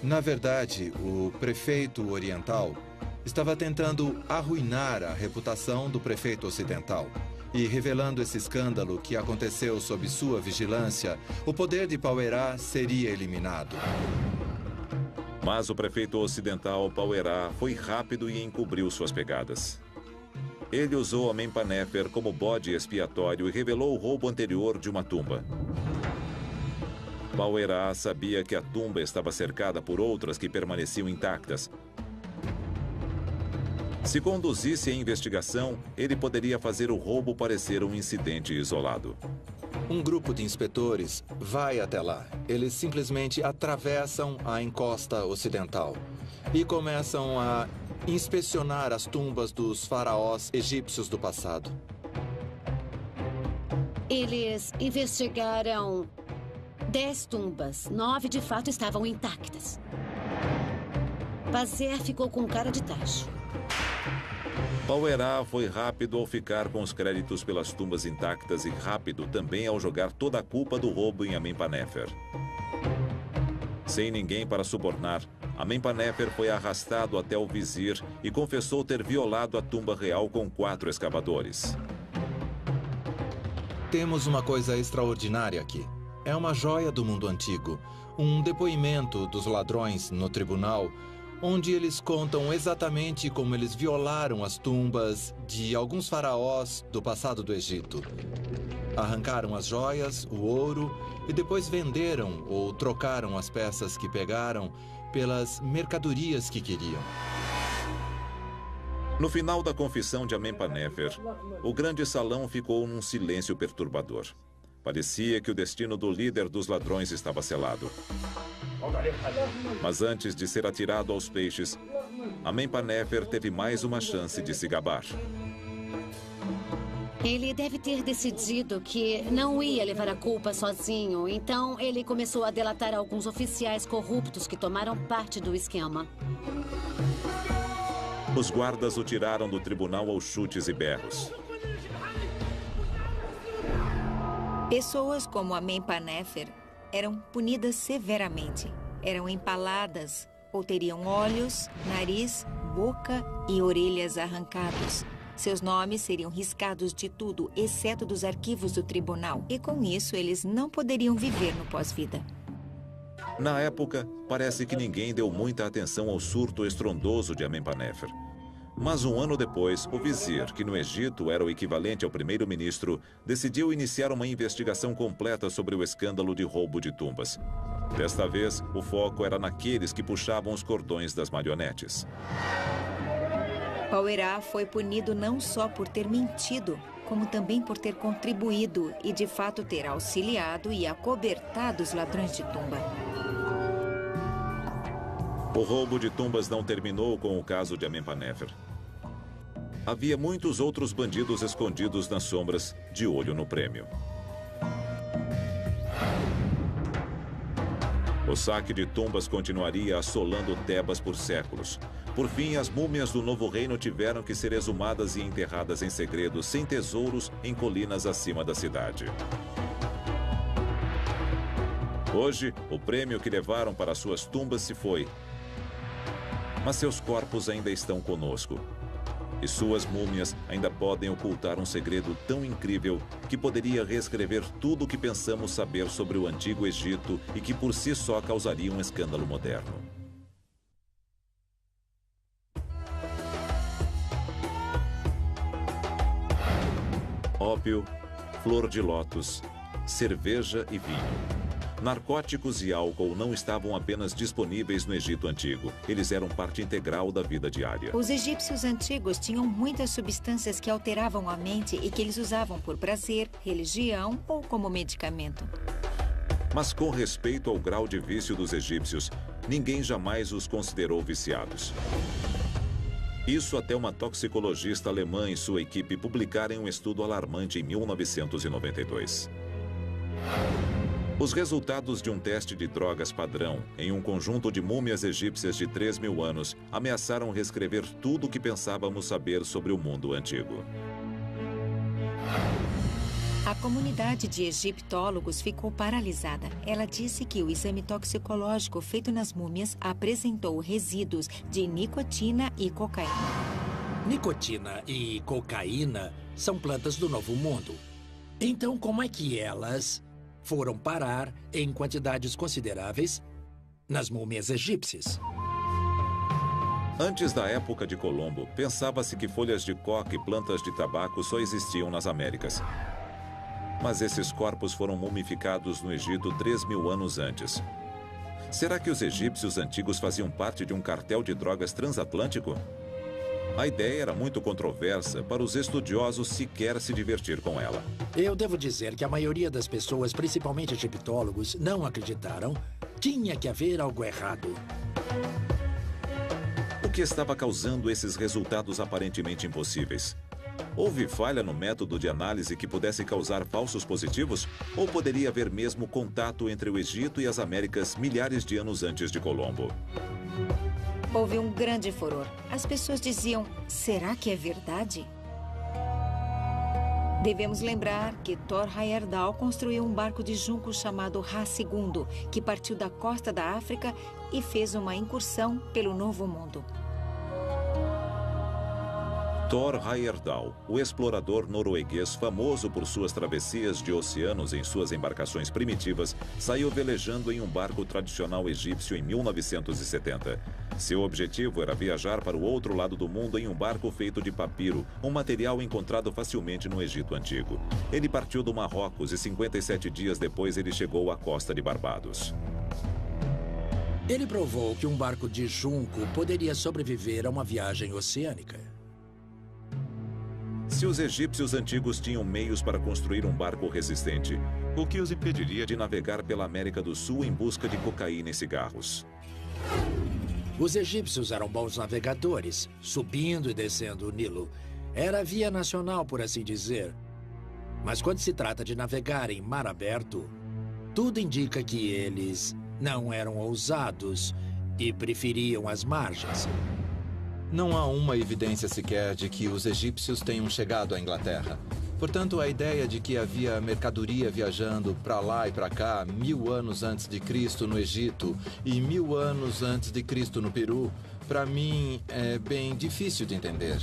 S3: Na verdade, o prefeito oriental estava tentando arruinar a reputação do prefeito ocidental. E revelando esse escândalo que aconteceu sob sua vigilância, o poder de Pauerá seria eliminado.
S1: Mas o prefeito ocidental, Pauerá, foi rápido e encobriu suas pegadas. Ele usou Amenpanéfer como bode expiatório e revelou o roubo anterior de uma tumba. Pauerá sabia que a tumba estava cercada por outras que permaneciam intactas. Se conduzisse a investigação, ele poderia fazer o roubo parecer um incidente isolado.
S3: Um grupo de inspetores vai até lá. Eles simplesmente atravessam a encosta ocidental e começam a inspecionar as tumbas dos faraós egípcios do passado.
S6: Eles investigaram 10 tumbas. 9 de fato estavam intactas. Pazer ficou com cara de tacho.
S1: Pauerá foi rápido ao ficar com os créditos pelas tumbas intactas e rápido também ao jogar toda a culpa do roubo em Amenpanéfer. Sem ninguém para subornar, Amenpanéfer foi arrastado até o vizir e confessou ter violado a tumba real com 4 escavadores.
S3: Temos uma coisa extraordinária aqui. É uma joia do mundo antigo. Um depoimento dos ladrões no tribunal, onde eles contam exatamente como eles violaram as tumbas de alguns faraós do passado do Egito. Arrancaram as joias, o ouro, e depois venderam ou trocaram as peças que pegaram pelas mercadorias que queriam.
S1: No final da confissão de Amenpanéfer, o grande salão ficou num silêncio perturbador. Parecia que o destino do líder dos ladrões estava selado. Mas antes de ser atirado aos peixes, Amenpanéfer teve mais uma chance de se gabar.
S6: Ele deve ter decidido que não ia levar a culpa sozinho, então ele começou a delatar alguns oficiais corruptos que tomaram parte do esquema.
S1: Os guardas o tiraram do tribunal aos chutes e berros.
S2: Pessoas como Amenpanéfer eram punidas severamente. Eram empaladas ou teriam olhos, nariz, boca e orelhas arrancados. Seus nomes seriam riscados de tudo, exceto dos arquivos do tribunal. E com isso, eles não poderiam viver no pós-vida.
S1: Na época, parece que ninguém deu muita atenção ao surto estrondoso de Amenpanefer. Mas um ano depois, o vizir, que no Egito era o equivalente ao primeiro-ministro, decidiu iniciar uma investigação completa sobre o escândalo de roubo de tumbas. Desta vez, o foco era naqueles que puxavam os cordões das marionetes.
S2: Pauerá foi punido não só por ter mentido, como também por ter contribuído e, de fato, ter auxiliado e acobertado os ladrões de tumba.
S1: O roubo de tumbas não terminou com o caso de Amenpanefer. Havia muitos outros bandidos escondidos nas sombras, de olho no prêmio. O saque de tumbas continuaria assolando Tebas por séculos. Por fim, as múmias do novo reino tiveram que ser exumadas e enterradas em segredo, sem tesouros, em colinas acima da cidade. Hoje, o prêmio que levaram para suas tumbas se foi. Mas seus corpos ainda estão conosco. E suas múmias ainda podem ocultar um segredo tão incrível que poderia reescrever tudo o que pensamos saber sobre o Antigo Egito e que por si só causaria um escândalo moderno. Ópio, flor de lótus, cerveja e vinho. Narcóticos e álcool não estavam apenas disponíveis no Egito Antigo. Eles eram parte integral da vida diária.
S2: Os egípcios antigos tinham muitas substâncias que alteravam a mente e que eles usavam por prazer, religião ou como medicamento.
S1: Mas com respeito ao grau de vício dos egípcios, ninguém jamais os considerou viciados. Isso até uma toxicologista alemã e sua equipe publicarem um estudo alarmante em 1992. Os resultados de um teste de drogas padrão em um conjunto de múmias egípcias de 3.000 anos ameaçaram reescrever tudo o que pensávamos saber sobre o mundo antigo.
S2: A comunidade de egiptólogos ficou paralisada. Ela disse que o exame toxicológico feito nas múmias apresentou resíduos de nicotina e cocaína.
S7: Nicotina e cocaína são plantas do Novo Mundo. Então, como é que elas foram parar em quantidades consideráveis nas múmias egípcias?
S1: Antes da época de Colombo, pensava-se que folhas de coca e plantas de tabaco só existiam nas Américas. Mas esses corpos foram mumificados no Egito 3.000 anos antes. Será que os egípcios antigos faziam parte de um cartel de drogas transatlântico? A ideia era muito controversa para os estudiosos sequer se divertir com ela.
S7: Eu devo dizer que a maioria das pessoas, principalmente egiptólogos, não acreditaram. Tinha que haver algo errado.
S1: O que estava causando esses resultados aparentemente impossíveis? Houve falha no método de análise que pudesse causar falsos positivos? Ou poderia haver mesmo contato entre o Egito e as Américas milhares de anos antes de Colombo?
S2: Houve um grande furor. As pessoas diziam, será que é verdade? Devemos lembrar que Thor Heyerdahl construiu um barco de junco chamado Ra II, que partiu da costa da África e fez uma incursão pelo Novo Mundo.
S1: Thor Heyerdahl, o explorador norueguês famoso por suas travessias de oceanos em suas embarcações primitivas, saiu velejando em um barco tradicional egípcio em 1970. Seu objetivo era viajar para o outro lado do mundo em um barco feito de papiro, um material encontrado facilmente no Egito Antigo. Ele partiu do Marrocos e 57 dias depois ele chegou à costa de Barbados.
S7: Ele provou que um barco de junco poderia sobreviver a uma viagem oceânica.
S1: Se os egípcios antigos tinham meios para construir um barco resistente, o que os impediria de navegar pela América do Sul em busca de cocaína e cigarros?
S7: Os egípcios eram bons navegadores, subindo e descendo o Nilo. Era a via nacional, por assim dizer. Mas quando se trata de navegar em mar aberto, tudo indica que eles não eram ousados e preferiam as margens.
S3: Não há uma evidência sequer de que os egípcios tenham chegado à Inglaterra. Portanto, a ideia de que havia mercadoria viajando para lá e para cá 1000 anos antes de Cristo no Egito e 1000 anos antes de Cristo no Peru para mim, é bem difícil de entender.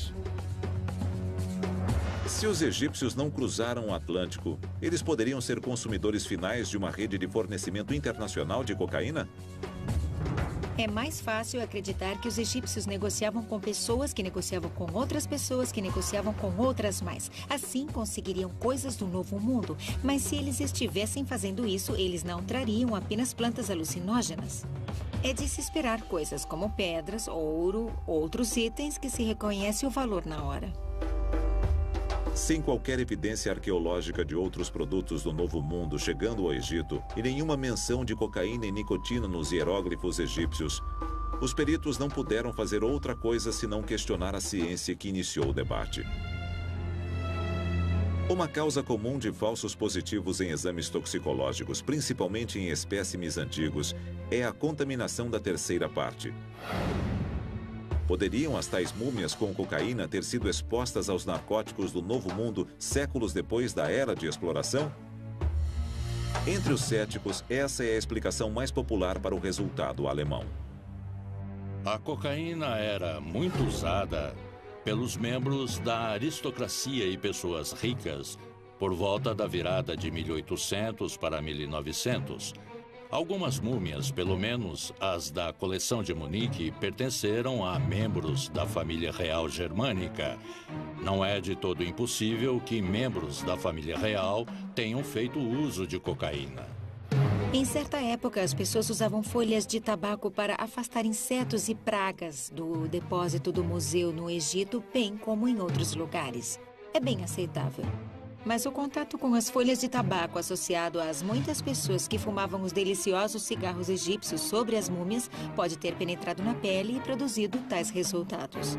S1: Se os egípcios não cruzaram o Atlântico, eles poderiam ser consumidores finais de uma rede de fornecimento internacional de cocaína?
S2: É mais fácil acreditar que os egípcios negociavam com pessoas que negociavam com outras pessoas que negociavam com outras mais. Assim conseguiriam coisas do Novo Mundo. Mas se eles estivessem fazendo isso, eles não trariam apenas plantas alucinógenas. É de se esperar coisas como pedras, ouro, outros itens que se reconhece o valor na hora.
S1: Sem qualquer evidência arqueológica de outros produtos do Novo Mundo chegando ao Egito e nenhuma menção de cocaína e nicotina nos hieróglifos egípcios, os peritos não puderam fazer outra coisa senão questionar a ciência que iniciou o debate. Uma causa comum de falsos positivos em exames toxicológicos, principalmente em espécimes antigos, é a contaminação da terceira parte. Poderiam as tais múmias com cocaína ter sido expostas aos narcóticos do Novo Mundo séculos depois da era de exploração? Entre os céticos, essa é a explicação mais popular para o resultado alemão.
S8: A cocaína era muito usada pelos membros da aristocracia e pessoas ricas por volta da virada de 1800 para 1900. Algumas múmias, pelo menos as da coleção de Munique, pertenceram a membros da família real germânica. Não é de todo impossível que membros da família real tenham feito uso de cocaína.
S2: Em certa época, as pessoas usavam folhas de tabaco para afastar insetos e pragas do depósito do museu no Egito, bem como em outros lugares. É bem aceitável. Mas o contato com as folhas de tabaco associado às muitas pessoas que fumavam os deliciosos cigarros egípcios sobre as múmias pode ter penetrado na pele e produzido tais resultados.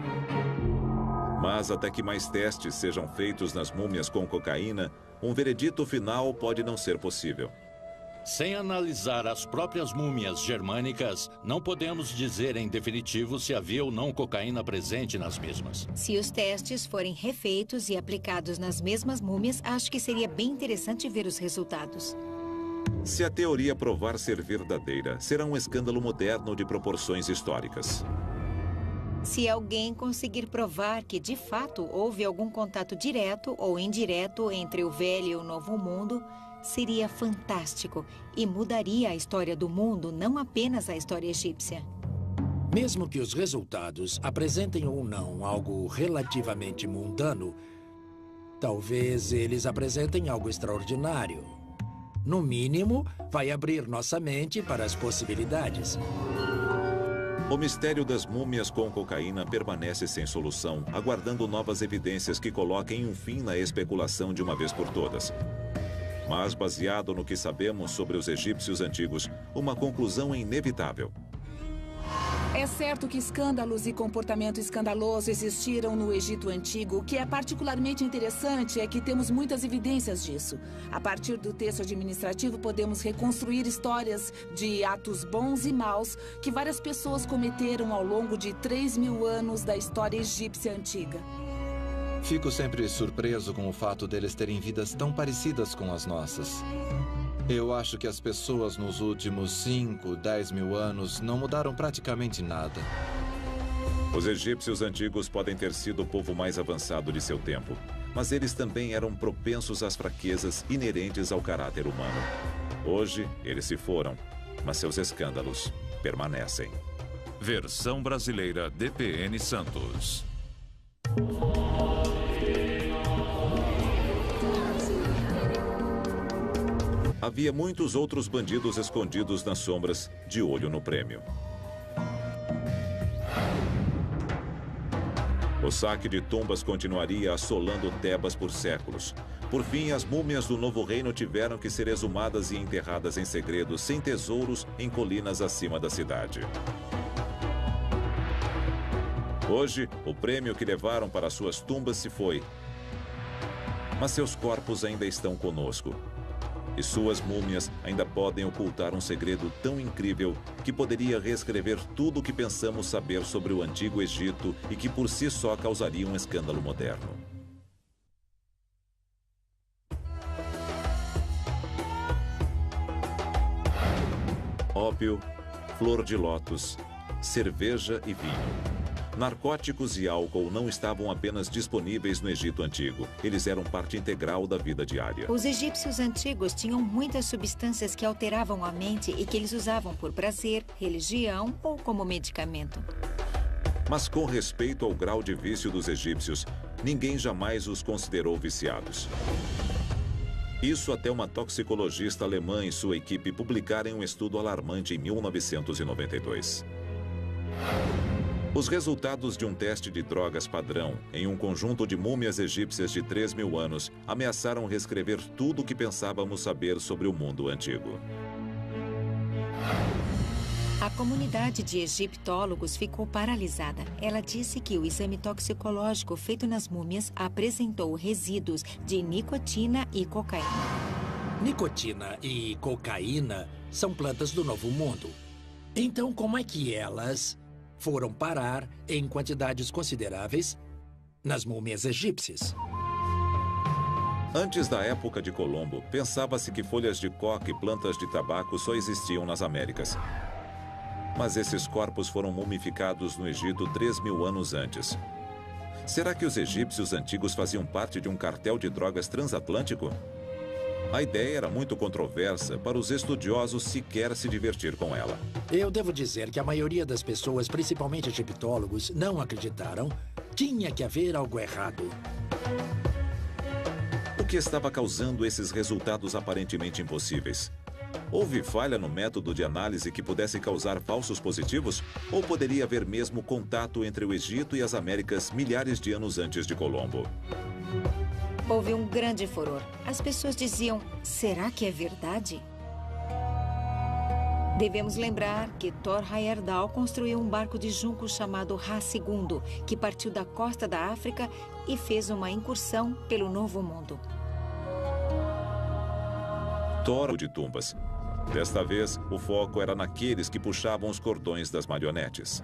S1: Mas até que mais testes sejam feitos nas múmias com cocaína, um veredito final pode não ser possível.
S8: Sem analisar as próprias múmias germânicas, não podemos dizer em definitivo se havia ou não cocaína presente nas mesmas.
S2: Se os testes forem refeitos e aplicados nas mesmas múmias, acho que seria bem interessante ver os resultados.
S1: Se a teoria provar ser verdadeira, será um escândalo moderno de proporções históricas.
S2: Se alguém conseguir provar que, de fato, houve algum contato direto ou indireto entre o Velho e o Novo Mundo, seria fantástico e mudaria a história do mundo, não apenas a história egípcia.
S7: Mesmo que os resultados apresentem ou não algo relativamente mundano, talvez eles apresentem algo extraordinário. No mínimo, vai abrir nossa mente para as possibilidades.
S1: O mistério das múmias com cocaína permanece sem solução, aguardando novas evidências que coloquem um fim na especulação de uma vez por todas. Mas, baseado no que sabemos sobre os egípcios antigos, uma conclusão é inevitável.
S5: É certo que escândalos e comportamento escandaloso existiram no Egito Antigo. O que é particularmente interessante é que temos muitas evidências disso. A partir do texto administrativo, podemos reconstruir histórias de atos bons e maus que várias pessoas cometeram ao longo de 3.000 anos da história egípcia antiga.
S3: Fico sempre surpreso com o fato deles terem vidas tão parecidas com as nossas. Eu acho que as pessoas nos últimos 5, 10 mil anos não mudaram praticamente nada.
S1: Os egípcios antigos podem ter sido o povo mais avançado de seu tempo, mas eles também eram propensos às fraquezas inerentes ao caráter humano. Hoje, eles se foram, mas seus escândalos permanecem.
S9: Versão brasileira DPN Santos.
S1: Havia muitos outros bandidos escondidos nas sombras, de olho no prêmio. O saque de tumbas continuaria assolando Tebas por séculos. Por fim, as múmias do novo reino tiveram que ser exumadas e enterradas em segredo, sem tesouros, em colinas acima da cidade. Hoje, o prêmio que levaram para suas tumbas se foi. Mas seus corpos ainda estão conosco. E suas múmias ainda podem ocultar um segredo tão incrível que poderia reescrever tudo o que pensamos saber sobre o Antigo Egito e que por si só causaria um escândalo moderno. Ópio, flor de lótus, cerveja e vinho. Narcóticos e álcool não estavam apenas disponíveis no Egito Antigo. Eles eram parte integral da vida diária.
S2: Os egípcios antigos tinham muitas substâncias que alteravam a mente e que eles usavam por prazer, religião ou como medicamento.
S1: Mas com respeito ao grau de vício dos egípcios, ninguém jamais os considerou viciados. Isso até uma toxicologista alemã e sua equipe publicarem um estudo alarmante em 1992. Os resultados de um teste de drogas padrão em um conjunto de múmias egípcias de 3.000 anos ameaçaram reescrever tudo o que pensávamos saber sobre o mundo antigo.
S2: A comunidade de egiptólogos ficou paralisada. Ela disse que o exame toxicológico feito nas múmias apresentou resíduos de nicotina e cocaína.
S7: Nicotina e cocaína são plantas do Novo Mundo. Então, como é que elas foram parar em quantidades consideráveis nas múmias egípcias?
S1: Antes da época de Colombo, pensava-se que folhas de coca e plantas de tabaco só existiam nas Américas. Mas esses corpos foram mumificados no Egito 3.000 anos antes. Será que os egípcios antigos faziam parte de um cartel de drogas transatlântico? A ideia era muito controversa para os estudiosos sequer se divertir com ela.
S7: Eu devo dizer que a maioria das pessoas, principalmente egiptólogos, não acreditaram. Tinha que haver algo errado.
S1: O que estava causando esses resultados aparentemente impossíveis? Houve falha no método de análise que pudesse causar falsos positivos? Ou poderia haver mesmo contato entre o Egito e as Américas milhares de anos antes de Colombo?
S2: Houve um grande furor. As pessoas diziam, será que é verdade? Devemos lembrar que Thor Heyerdahl construiu um barco de junco chamado Ra II, que partiu da costa da África e fez uma incursão pelo Novo Mundo.
S1: Thor de tumbas. Desta vez, o foco era naqueles que puxavam os cordões das marionetes.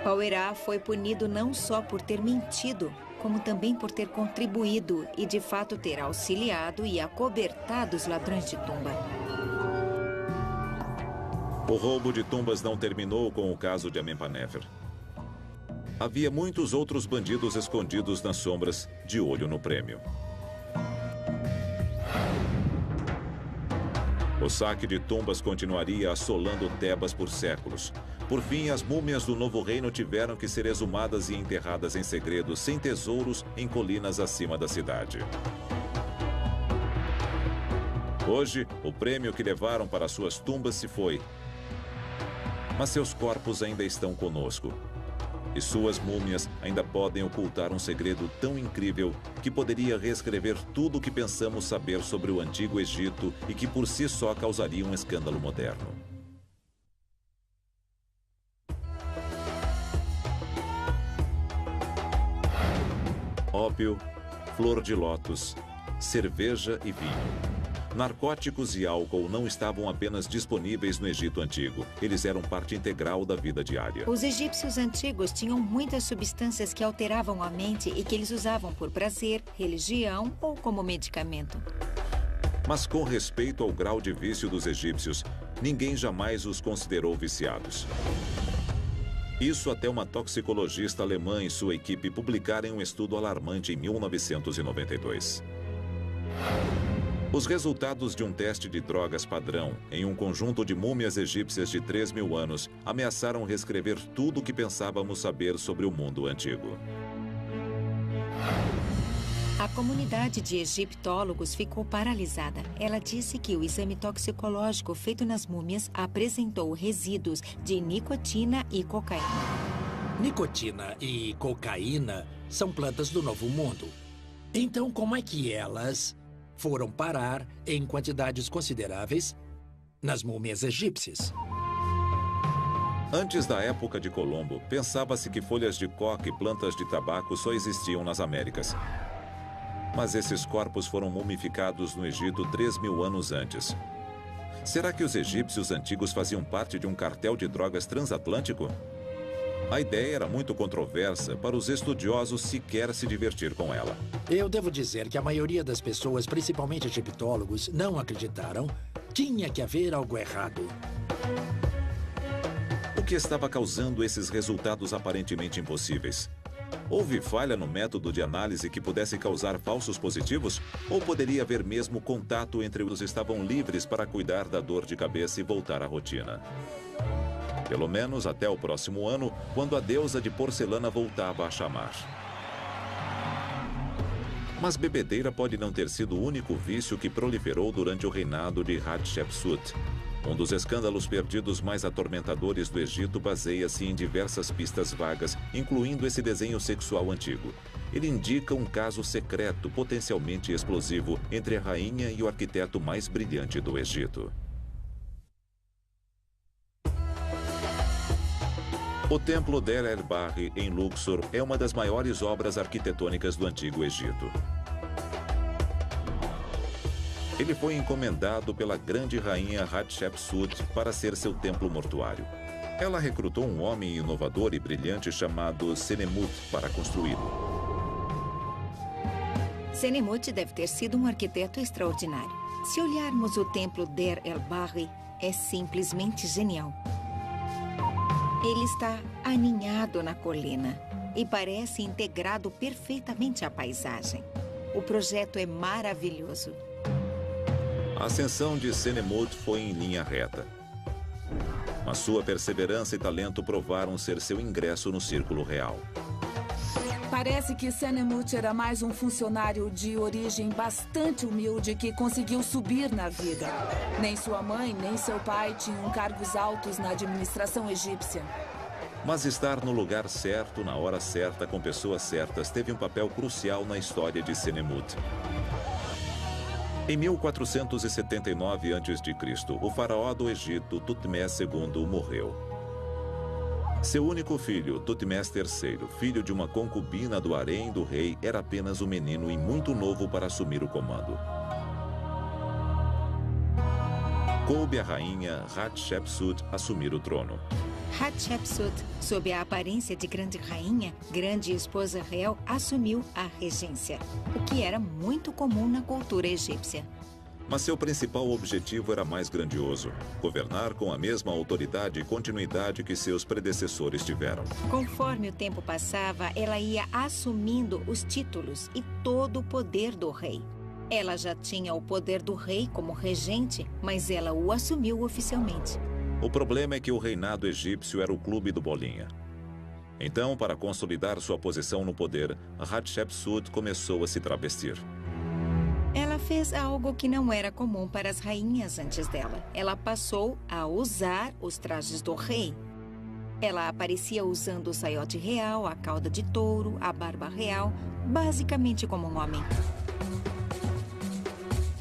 S2: Powerá foi punido não só por ter mentido, como também por ter contribuído e, de fato, ter auxiliado e acobertado os ladrões de tumba.
S1: O roubo de tumbas não terminou com o caso de Amenpanefer. Havia muitos outros bandidos escondidos nas sombras, de olho no prêmio. O saque de tumbas continuaria assolando Tebas por séculos. Por fim, as múmias do Novo Reino tiveram que ser exumadas e enterradas em segredo, sem tesouros, em colinas acima da cidade. Hoje, o prêmio que levaram para suas tumbas se foi. Mas seus corpos ainda estão conosco. E suas múmias ainda podem ocultar um segredo tão incrível que poderia reescrever tudo o que pensamos saber sobre o Antigo Egito e que por si só causaria um escândalo moderno. Ópio, flor de lótus, cerveja e vinho. Narcóticos e álcool não estavam apenas disponíveis no Egito Antigo. Eles eram parte integral da vida diária.
S2: Os egípcios antigos tinham muitas substâncias que alteravam a mente e que eles usavam por prazer, religião ou como medicamento.
S1: Mas com respeito ao grau de vício dos egípcios, ninguém jamais os considerou viciados. Isso até uma toxicologista alemã e sua equipe publicarem um estudo alarmante em 1992. Os resultados de um teste de drogas padrão em um conjunto de múmias egípcias de 3.000 anos ameaçaram reescrever tudo o que pensávamos saber sobre o mundo antigo.
S2: A comunidade de egiptólogos ficou paralisada. Ela disse que o exame toxicológico feito nas múmias apresentou resíduos de nicotina e cocaína.
S7: Nicotina e cocaína são plantas do Novo Mundo. Então, como é que elas foram parar em quantidades consideráveis nas múmias egípcias?
S1: Antes da época de Colombo, pensava-se que folhas de coca e plantas de tabaco só existiam nas Américas. Mas esses corpos foram mumificados no Egito 3.000 anos antes. Será que os egípcios antigos faziam parte de um cartel de drogas transatlântico? A ideia era muito controversa para os estudiosos sequer se divertir com ela.
S7: Eu devo dizer que a maioria das pessoas, principalmente egiptólogos, não acreditaram. Tinha que haver algo errado.
S1: que estava causando esses resultados aparentemente impossíveis? Houve falha no método de análise que pudesse causar falsos positivos? Ou poderia haver mesmo contato entre os que estavam livres para cuidar da dor de cabeça e voltar à rotina? Pelo menos até o próximo ano, quando a deusa de porcelana voltava a chamar. Mas bebedeira pode não ter sido o único vício que proliferou durante o reinado de Hatshepsut. Um dos escândalos perdidos mais atormentadores do Egito baseia-se em diversas pistas vagas, incluindo esse desenho sexual antigo. Ele indica um caso secreto, potencialmente explosivo, entre a rainha e o arquiteto mais brilhante do Egito. O Templo Der el-Bahri, em Luxor, é uma das maiores obras arquitetônicas do Antigo Egito. Ele foi encomendado pela grande rainha Hatshepsut para ser seu templo mortuário. Ela recrutou um homem inovador e brilhante chamado Senemut para construí-lo.
S2: Senemut deve ter sido um arquiteto extraordinário. Se olharmos o templo Der el-Bahri, é simplesmente genial. Ele está aninhado na colina e parece integrado perfeitamente à paisagem. O projeto é maravilhoso.
S1: A ascensão de Senemut foi em linha reta. Mas sua perseverança e talento provaram ser seu ingresso no círculo real.
S5: Parece que Senemut era mais um funcionário de origem bastante humilde que conseguiu subir na vida. Nem sua mãe, nem seu pai tinham cargos altos na administração egípcia.
S1: Mas estar no lugar certo, na hora certa, com pessoas certas, teve um papel crucial na história de Senemut. Em 1479 a.C., o faraó do Egito, Tutmés II, morreu. Seu único filho, Tutmés III, filho de uma concubina do harém do rei, era apenas um menino e muito novo para assumir o comando. Coube à rainha Hatshepsut assumir o trono.
S2: Hatshepsut, sob a aparência de grande rainha, grande esposa real, assumiu a regência, o que era muito comum na cultura egípcia.
S1: Mas seu principal objetivo era mais grandioso: governar com a mesma autoridade e continuidade que seus predecessores tiveram.
S2: Conforme o tempo passava, ela ia assumindo os títulos e todo o poder do rei. Ela já tinha o poder do rei como regente, mas ela o assumiu oficialmente.
S1: O problema é que o reinado egípcio era o clube do Bolinha. Então, para consolidar sua posição no poder, Hatshepsut começou a se travestir.
S2: Ela fez algo que não era comum para as rainhas antes dela. Ela passou a usar os trajes do rei. Ela aparecia usando o saiote real, a cauda de touro, a barba real, basicamente como um homem.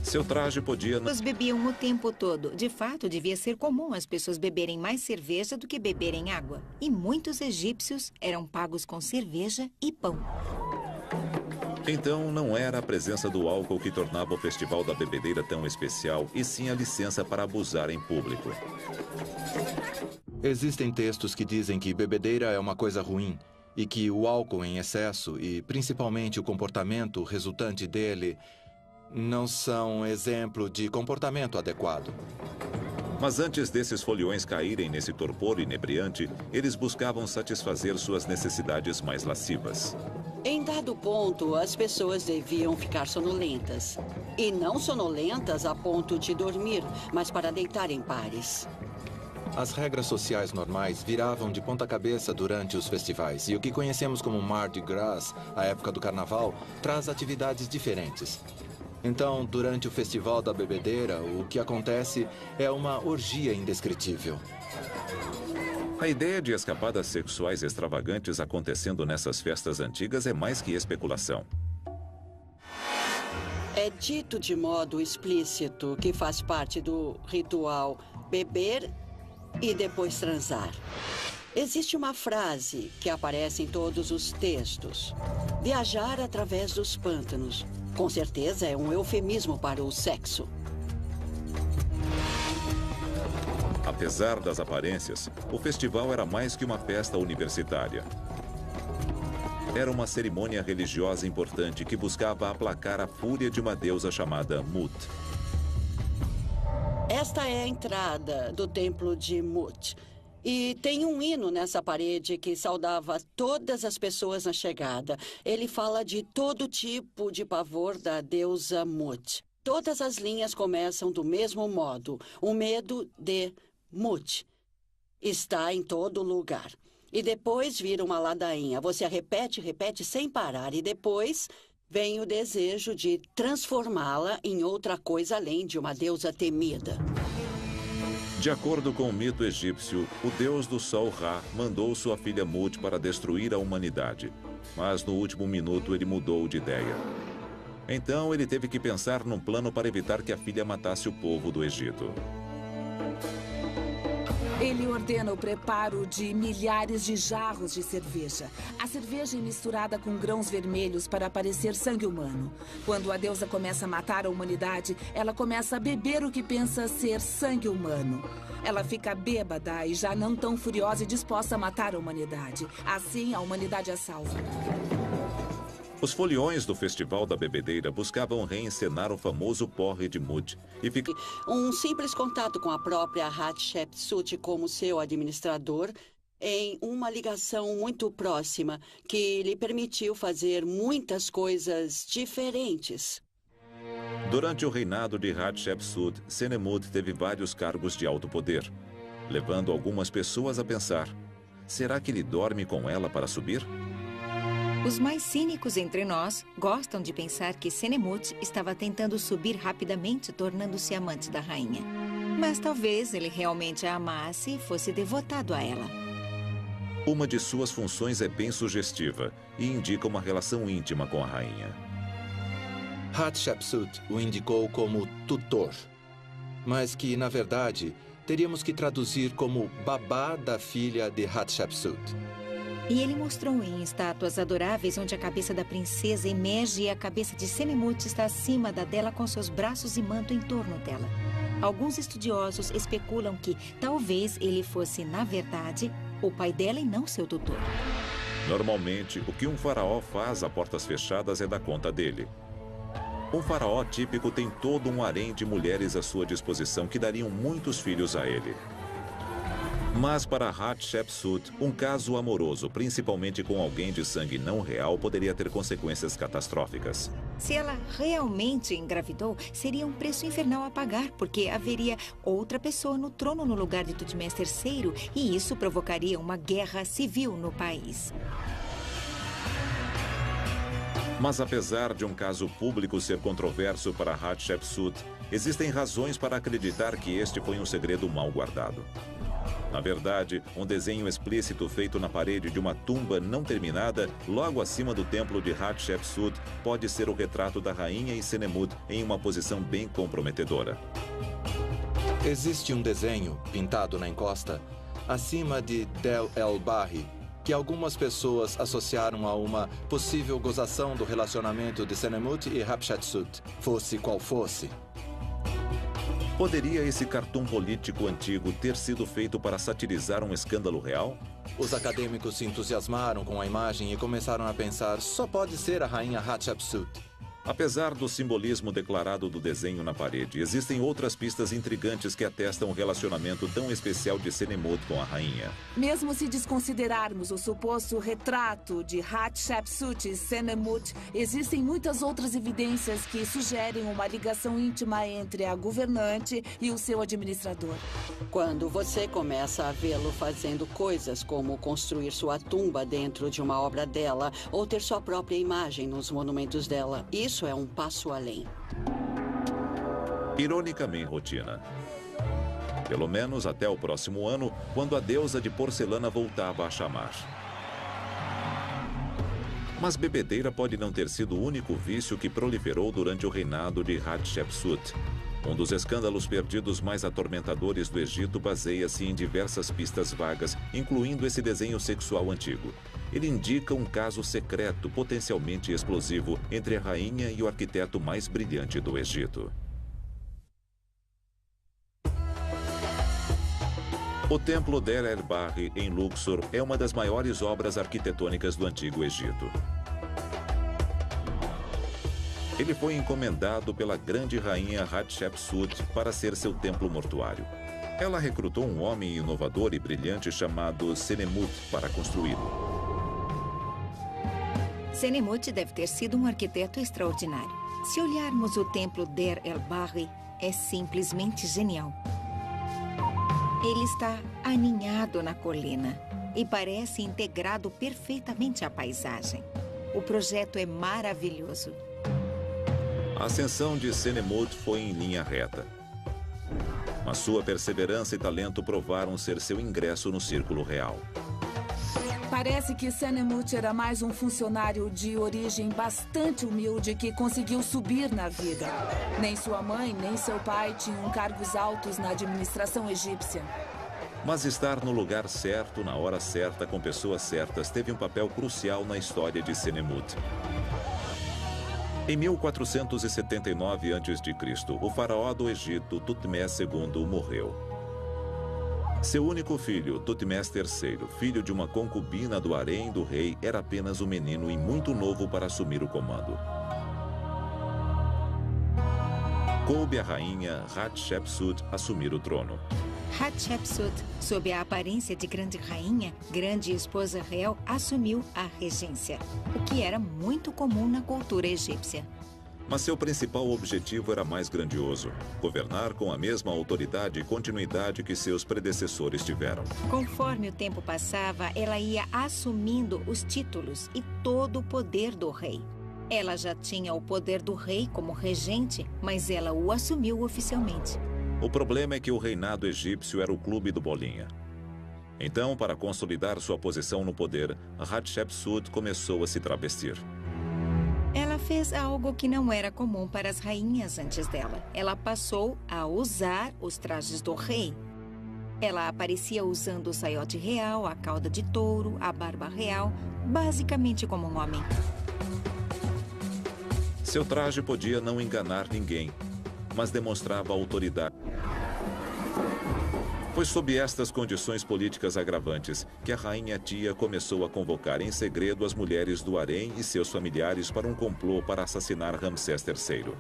S1: Seu traje podia...
S2: Eles bebiam o tempo todo. De fato, devia ser comum as pessoas beberem mais cerveja do que beberem água. E muitos egípcios eram pagos com cerveja e pão.
S1: Então, não era a presença do álcool que tornava o Festival da Bebedeira tão especial, e sim a licença para abusar em público.
S3: Existem textos que dizem que bebedeira é uma coisa ruim e que o álcool em excesso e principalmente o comportamento resultante dele não são exemplo de comportamento adequado.
S1: Mas antes desses foliões caírem nesse torpor inebriante, eles buscavam satisfazer suas necessidades mais lascivas.
S4: Em dado ponto, as pessoas deviam ficar sonolentas. E não sonolentas a ponto de dormir, mas para deitar em pares.
S3: As regras sociais normais viravam de ponta cabeça durante os festivais. E o que conhecemos como Mardi Gras, a época do carnaval, traz atividades diferentes. Então, durante o Festival da Bebedeira, o que acontece é uma orgia indescritível.
S1: A ideia de escapadas sexuais extravagantes acontecendo nessas festas antigas é mais que especulação.
S4: É dito de modo explícito que faz parte do ritual beber e depois transar. Existe uma frase que aparece em todos os textos: viajar através dos pântanos. Com certeza é um eufemismo para o sexo.
S1: Apesar das aparências, o festival era mais que uma festa universitária. Era uma cerimônia religiosa importante que buscava aplacar a fúria de uma deusa chamada Mut.
S4: Esta é a entrada do templo de Mut. E tem um hino nessa parede que saudava todas as pessoas na chegada. Ele fala de todo tipo de pavor da deusa Mut. Todas as linhas começam do mesmo modo. O medo de Mut está em todo lugar. E depois vira uma ladainha. Você repete, repete sem parar. E depois vem o desejo de transformá-la em outra coisa além de uma deusa temida.
S1: De acordo com o mito egípcio, o deus do sol Ra mandou sua filha Mut para destruir a humanidade. Mas no último minuto ele mudou de ideia. Então ele teve que pensar num plano para evitar que a filha matasse o povo do Egito.
S5: Ele ordena o preparo de milhares de jarros de cerveja. A cerveja é misturada com grãos vermelhos para parecer sangue humano. Quando a deusa começa a matar a humanidade, ela começa a beber o que pensa ser sangue humano. Ela fica bêbada e já não tão furiosa e disposta a matar a humanidade. Assim, a humanidade é salva.
S1: Os foliões do Festival da Bebedeira buscavam reencenar o famoso porre de Mut e
S4: Um simples contato com a própria Hatshepsut como seu administrador em uma ligação muito próxima que lhe permitiu fazer muitas coisas diferentes.
S1: Durante o reinado de Hatshepsut, Senemut teve vários cargos de alto poder, levando algumas pessoas a pensar: será que ele dorme com ela para subir?
S2: Os mais cínicos entre nós gostam de pensar que Senemut estava tentando subir rapidamente, tornando-se amante da rainha. Mas talvez ele realmente a amasse e fosse devotado a ela.
S1: Uma de suas funções é bem sugestiva e indica uma relação íntima com a rainha.
S3: Hatshepsut o indicou como tutor, mas que, na verdade, teríamos que traduzir como babá da filha de Hatshepsut.
S2: E ele mostrou em estátuas adoráveis onde a cabeça da princesa emerge e a cabeça de Senemut está acima da dela com seus braços e manto em torno dela. Alguns estudiosos especulam que talvez ele fosse, na verdade, o pai dela e não seu tutor.
S1: Normalmente, o que um faraó faz a portas fechadas é da conta dele. Um faraó típico tem todo um harém de mulheres à sua disposição que dariam muitos filhos a ele. Mas para Hatshepsut, um caso amoroso, principalmente com alguém de sangue não real, poderia ter consequências catastróficas.
S2: Se ela realmente engravidou, seria um preço infernal a pagar, porque haveria outra pessoa no trono no lugar de Tutmés III, e isso provocaria uma guerra civil no país.
S1: Mas apesar de um caso público ser controverso para Hatshepsut, existem razões para acreditar que este foi um segredo mal guardado. Na verdade, um desenho explícito feito na parede de uma tumba não terminada, logo acima do templo de Hatshepsut, pode ser o retrato da rainha e Senemut em uma posição bem comprometedora.
S3: Existe um desenho, pintado na encosta, acima de Del el-Bahri, que algumas pessoas associaram a uma possível gozação do relacionamento de Senemut e Hatshepsut, fosse qual fosse.
S1: Poderia esse cartoon político antigo ter sido feito para satirizar um escândalo real?
S3: Os acadêmicos se entusiasmaram com a imagem e começaram a pensar: só pode ser a rainha Hatshepsut.
S1: Apesar do simbolismo declarado do desenho na parede, existem outras pistas intrigantes que atestam o relacionamento tão especial de Senemut com a rainha.
S5: Mesmo se desconsiderarmos o suposto retrato de Hatshepsut e Senemut, existem muitas outras evidências que sugerem uma ligação íntima entre a governante e o seu administrador.
S4: Quando você começa a vê-lo fazendo coisas como construir sua tumba dentro de uma obra dela ou ter sua própria imagem nos monumentos dela, isso é um passo além.
S1: Ironicamente, rotina. Pelo menos até o próximo ano, quando a deusa de porcelana voltava a chamar. Mas bebedeira pode não ter sido o único vício que proliferou durante o reinado de Hatshepsut. Um dos escândalos perdidos mais atormentadores do Egito baseia-se em diversas pistas vagas, incluindo esse desenho sexual antigo. Ele indica um caso secreto, potencialmente explosivo, entre a rainha e o arquiteto mais brilhante do Egito. O Templo Der el-Bahri, em Luxor, é uma das maiores obras arquitetônicas do Antigo Egito. Ele foi encomendado pela grande rainha Hatshepsut para ser seu templo mortuário. Ela recrutou um homem inovador e brilhante chamado Senemut para construí-lo.
S2: Senemut deve ter sido um arquiteto extraordinário. Se olharmos o templo Der el-Bahri, é simplesmente genial. Ele está aninhado na colina e parece integrado perfeitamente à paisagem. O projeto é maravilhoso.
S1: A ascensão de Senemut foi em linha reta. Mas sua perseverança e talento provaram ser seu ingresso no círculo real.
S5: Parece que Senemut era mais um funcionário de origem bastante humilde que conseguiu subir na vida. Nem sua mãe, nem seu pai tinham cargos altos na administração egípcia.
S1: Mas estar no lugar certo, na hora certa, com pessoas certas, teve um papel crucial na história de Senemut. Em 1479 a.C., o faraó do Egito, Tutmés II, morreu. Seu único filho, Tutmés III, filho de uma concubina do harém do rei, era apenas um menino e muito novo para assumir o comando. Coube à rainha Hatshepsut assumir o trono.
S2: Hatshepsut, sob a aparência de grande rainha, grande esposa real, assumiu a regência, o que era muito comum na cultura egípcia.
S1: Mas seu principal objetivo era mais grandioso: governar com a mesma autoridade e continuidade que seus predecessores tiveram.
S2: Conforme o tempo passava, ela ia assumindo os títulos e todo o poder do rei. Ela já tinha o poder do rei como regente, mas ela o assumiu oficialmente.
S1: O problema é que o reinado egípcio era o clube do Bolinha. Então, para consolidar sua posição no poder, Hatshepsut começou a se travestir.
S2: Ela fez algo que não era comum para as rainhas antes dela. Ela passou a usar os trajes do rei. Ela aparecia usando o saiote real, a cauda de touro, a barba real, basicamente como um homem.
S1: Seu traje podia não enganar ninguém, mas demonstrava autoridade. Foi sob estas condições políticas agravantes que a rainha Tia começou a convocar em segredo as mulheres do harém e seus familiares para um complô para assassinar Ramsés III.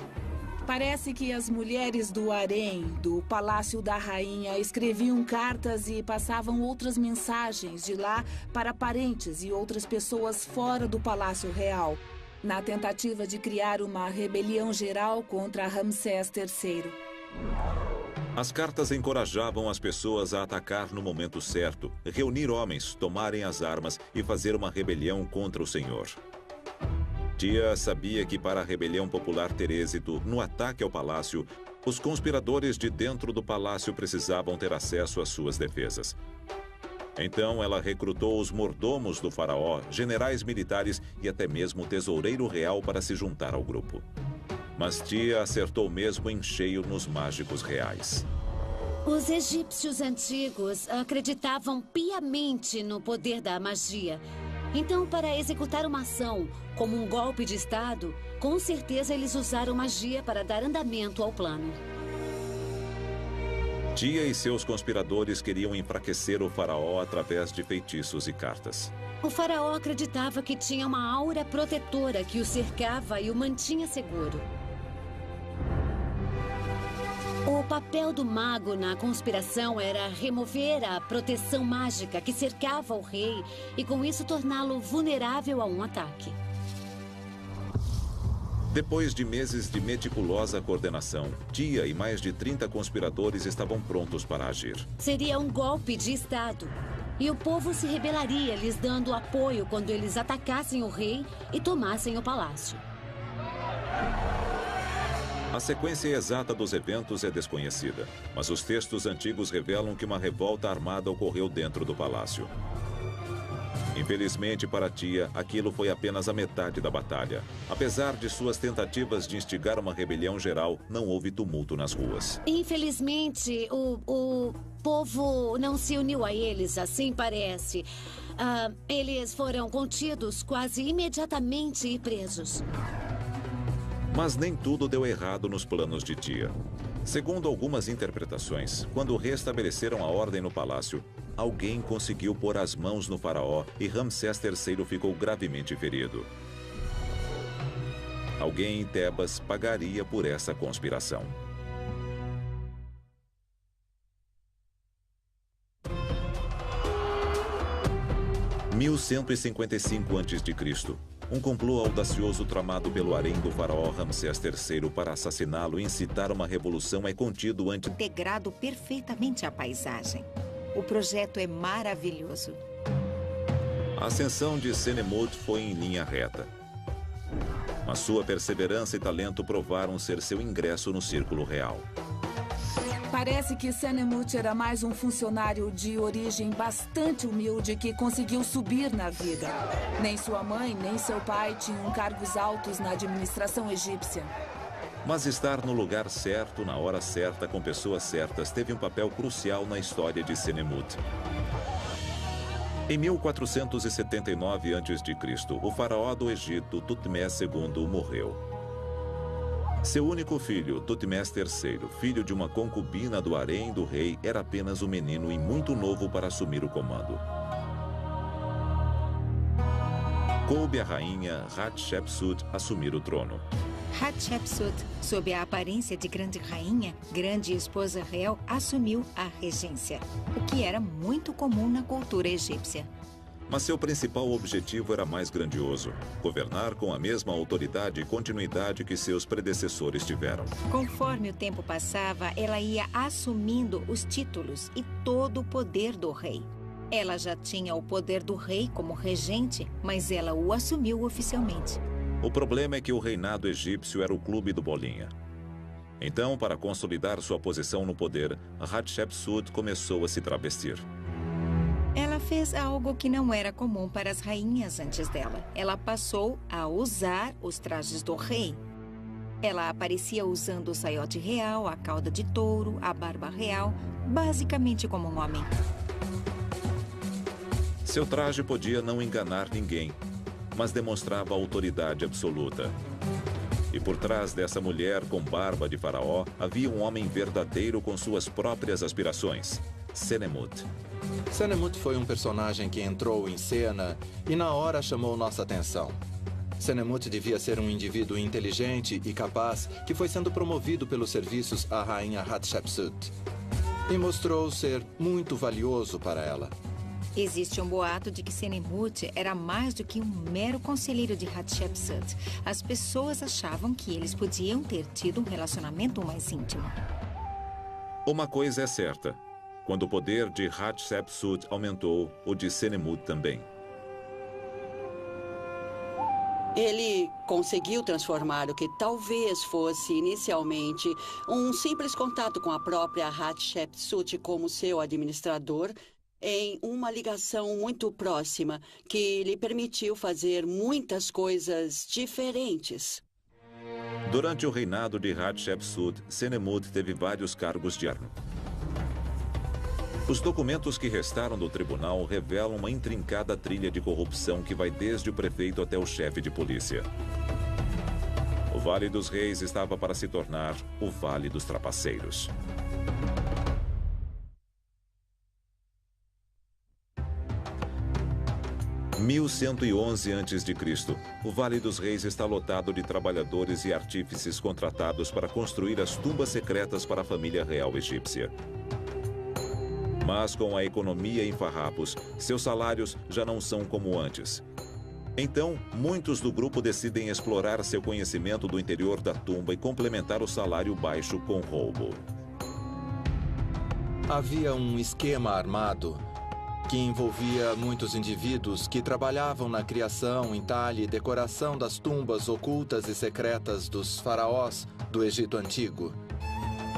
S5: Parece que as mulheres do harém, do Palácio da Rainha, escreviam cartas e passavam outras mensagens de lá para parentes e outras pessoas fora do Palácio Real, na tentativa de criar uma rebelião geral contra Ramsés III.
S1: As cartas encorajavam as pessoas a atacar no momento certo, reunir homens, tomarem as armas e fazer uma rebelião contra o Senhor. Tia sabia que para a rebelião popular ter êxito no ataque ao palácio, os conspiradores de dentro do palácio precisavam ter acesso às suas defesas. Então ela recrutou os mordomos do faraó, generais militares e até mesmo o tesoureiro real para se juntar ao grupo. Mas Tia acertou mesmo em cheio nos mágicos reais.
S6: Os egípcios antigos acreditavam piamente no poder da magia. Então, para executar uma ação, como um golpe de Estado, com certeza eles usaram magia para dar andamento ao plano.
S1: Tia e seus conspiradores queriam enfraquecer o faraó através de feitiços e cartas.
S6: O faraó acreditava que tinha uma aura protetora que o cercava e o mantinha seguro. O papel do mago na conspiração era remover a proteção mágica que cercava o rei e, com isso, torná-lo vulnerável a um ataque.
S1: Depois de meses de meticulosa coordenação, Tia e mais de 30 conspiradores estavam prontos para agir.
S6: Seria um golpe de Estado. E o povo se rebelaria, lhes dando apoio quando eles atacassem o rei e tomassem o palácio.
S1: A sequência exata dos eventos é desconhecida, mas os textos antigos revelam que uma revolta armada ocorreu dentro do palácio. Infelizmente para Tia, aquilo foi apenas a metade da batalha. Apesar de suas tentativas de instigar uma rebelião geral, não houve tumulto nas ruas.
S6: Infelizmente, o povo não se uniu a eles, assim parece. Eles foram contidos quase imediatamente e presos.
S1: Mas nem tudo deu errado nos planos de Tia. Segundo algumas interpretações, quando restabeleceram a ordem no palácio, alguém conseguiu pôr as mãos no faraó e Ramsés III ficou gravemente ferido. Alguém em Tebas pagaria por essa conspiração. 1155 a.C. Um complô audacioso tramado pelo harém do faraó Ramsés III para assassiná-lo e incitar uma revolução é contido ante...
S2: Integrado perfeitamente à paisagem. O projeto é maravilhoso.
S1: A ascensão de Senemut foi em linha reta. Mas sua perseverança e talento provaram ser seu ingresso no círculo real.
S5: Parece que Senemut era mais um funcionário de origem bastante humilde que conseguiu subir na vida. Nem sua mãe, nem seu pai tinham cargos altos na administração egípcia.
S1: Mas estar no lugar certo, na hora certa, com pessoas certas, teve um papel crucial na história de Senemut. Em 1479 a.C., o faraó do Egito, Tutmés II, morreu. Seu único filho, Tutmés III, filho de uma concubina do harém do rei, era apenas um menino e muito novo para assumir o comando. Coube à rainha Hatshepsut assumir o trono.
S2: Hatshepsut, sob a aparência de grande rainha, grande esposa real, assumiu a regência, o que era muito comum na cultura egípcia.
S1: Mas seu principal objetivo era mais grandioso: governar com a mesma autoridade e continuidade que seus predecessores tiveram.
S2: Conforme o tempo passava, ela ia assumindo os títulos e todo o poder do rei. Ela já tinha o poder do rei como regente, mas ela o assumiu oficialmente.
S1: O problema é que o reinado egípcio era o clube do Bolinha. Então, para consolidar sua posição no poder, Hatshepsut começou a se travestir.
S2: Ela fez algo que não era comum para as rainhas antes dela. Ela passou a usar os trajes do rei. Ela aparecia usando o saiote real, a cauda de touro, a barba real, basicamente como um homem.
S1: Seu traje podia não enganar ninguém, mas demonstrava autoridade absoluta. E por trás dessa mulher com barba de faraó, havia um homem verdadeiro com suas próprias aspirações: Senemut.
S3: Senemut foi um personagem que entrou em cena e na hora chamou nossa atenção. Senemut devia ser um indivíduo inteligente e capaz que foi sendo promovido pelos serviços à rainha Hatshepsut. E mostrou ser muito valioso para ela.
S2: Existe um boato de que Senemut era mais do que um mero conselheiro de Hatshepsut. As pessoas achavam que eles podiam ter tido um relacionamento mais íntimo.
S1: Uma coisa é certa: quando o poder de Hatshepsut aumentou, o de Senemut também.
S4: Ele conseguiu transformar o que talvez fosse inicialmente um simples contato com a própria Hatshepsut como seu administrador em uma ligação muito próxima que lhe permitiu fazer muitas coisas diferentes.
S1: Durante o reinado de Hatshepsut, Senemut teve vários cargos de honra. Os documentos que restaram do tribunal revelam uma intrincada trilha de corrupção que vai desde o prefeito até o chefe de polícia. O Vale dos Reis estava para se tornar o Vale dos Trapaceiros. Em 1111 a.C., o Vale dos Reis está lotado de trabalhadores e artífices contratados para construir as tumbas secretas para a família real egípcia. Mas com a economia em farrapos, seus salários já não são como antes. Então, muitos do grupo decidem explorar seu conhecimento do interior da tumba e complementar o salário baixo com roubo.
S3: Havia um esquema armado que envolvia muitos indivíduos que trabalhavam na criação, entalhe e decoração das tumbas ocultas e secretas dos faraós do Egito Antigo,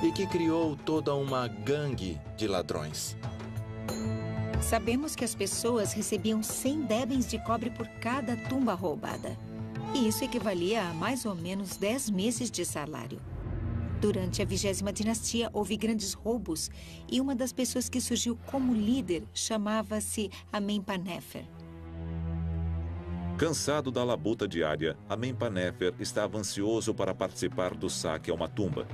S3: e que criou toda uma gangue de ladrões.
S2: Sabemos que as pessoas recebiam 100 débens de cobre por cada tumba roubada. E isso equivalia a mais ou menos 10 meses de salário. Durante a 20ª dinastia, houve grandes roubos e uma das pessoas que surgiu como líder chamava-se Amenpanefer.
S1: Cansado da labuta diária, Amenpanefer estava ansioso para participar do saque a uma tumba.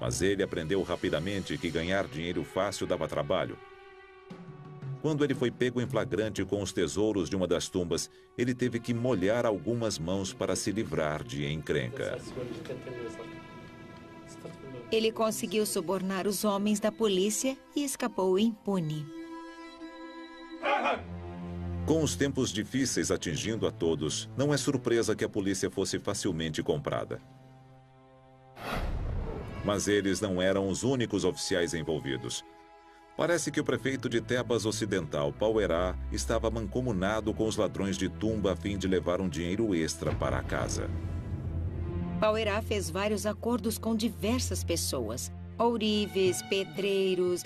S1: Mas ele aprendeu rapidamente que ganhar dinheiro fácil dava trabalho. Quando ele foi pego em flagrante com os tesouros de uma das tumbas, ele teve que molhar algumas mãos para se livrar de encrenca.
S2: Ele conseguiu subornar os homens da polícia e escapou impune.
S1: Com os tempos difíceis atingindo a todos, não é surpresa que a polícia fosse facilmente comprada. Mas eles não eram os únicos oficiais envolvidos. Parece que o prefeito de Tebas Ocidental, Pauerá, estava mancomunado com os ladrões de tumba a fim de levar um dinheiro extra para a casa.
S2: Pauerá fez vários acordos com diversas pessoas. Ourives, pedreiros,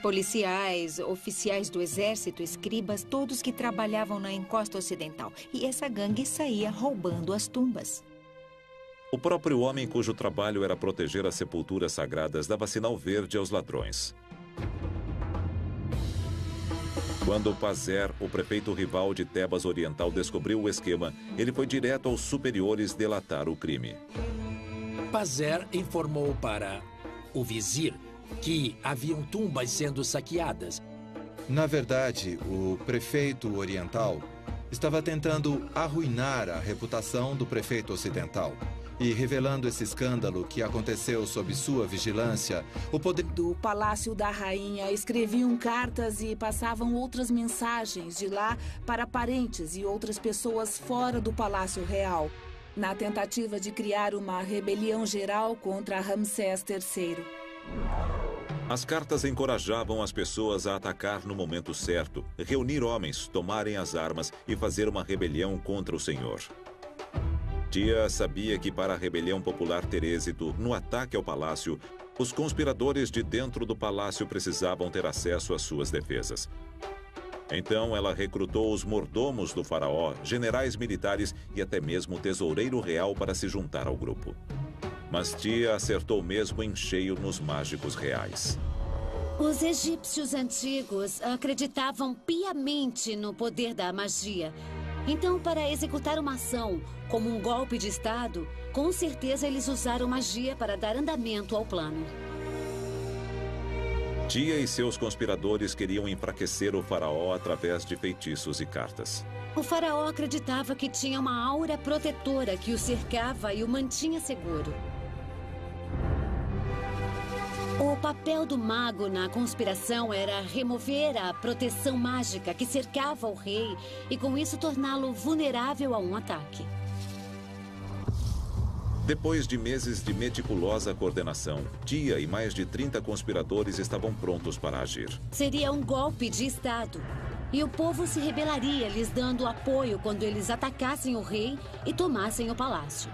S2: policiais, oficiais do exército, escribas, todos que trabalhavam na encosta ocidental. E essa gangue saía roubando as tumbas.
S1: O próprio homem cujo trabalho era proteger as sepulturas sagradas dava sinal verde aos ladrões. Quando Pazer, o prefeito rival de Tebas Oriental, descobriu o esquema, ele foi direto aos superiores delatar o crime.
S7: Pazer informou para o vizir que haviam tumbas sendo saqueadas.
S3: Na verdade, o prefeito oriental estava tentando arruinar a reputação do prefeito ocidental. E revelando esse escândalo que aconteceu sob sua vigilância, o poder
S5: do Palácio da Rainha escreviam cartas e passavam outras mensagens de lá para parentes e outras pessoas fora do Palácio Real, na tentativa de criar uma rebelião geral contra Ramsés III.
S1: As cartas encorajavam as pessoas a atacar no momento certo, reunir homens, tomarem as armas e fazer uma rebelião contra o senhor. Tia sabia que para a rebelião popular ter êxito no ataque ao palácio, os conspiradores de dentro do palácio precisavam ter acesso às suas defesas. Então ela recrutou os mordomos do faraó, generais militares e até mesmo o tesoureiro real para se juntar ao grupo. Mas Tia acertou mesmo em cheio nos mágicos reais.
S6: Os egípcios antigos acreditavam piamente no poder da magia. Então, para executar uma ação como um golpe de Estado, com certeza eles usaram magia para dar andamento ao plano.
S1: Tia e seus conspiradores queriam enfraquecer o faraó através de feitiços e cartas.
S6: O faraó acreditava que tinha uma aura protetora que o cercava e o mantinha seguro. O papel do mago na conspiração era remover a proteção mágica que cercava o rei e, com isso, torná-lo vulnerável a um ataque.
S1: Depois de meses de meticulosa coordenação, Tia e mais de 30 conspiradores estavam prontos para agir.
S6: Seria um golpe de Estado. E o povo se rebelaria, lhes dando apoio quando eles atacassem o rei e tomassem o palácio.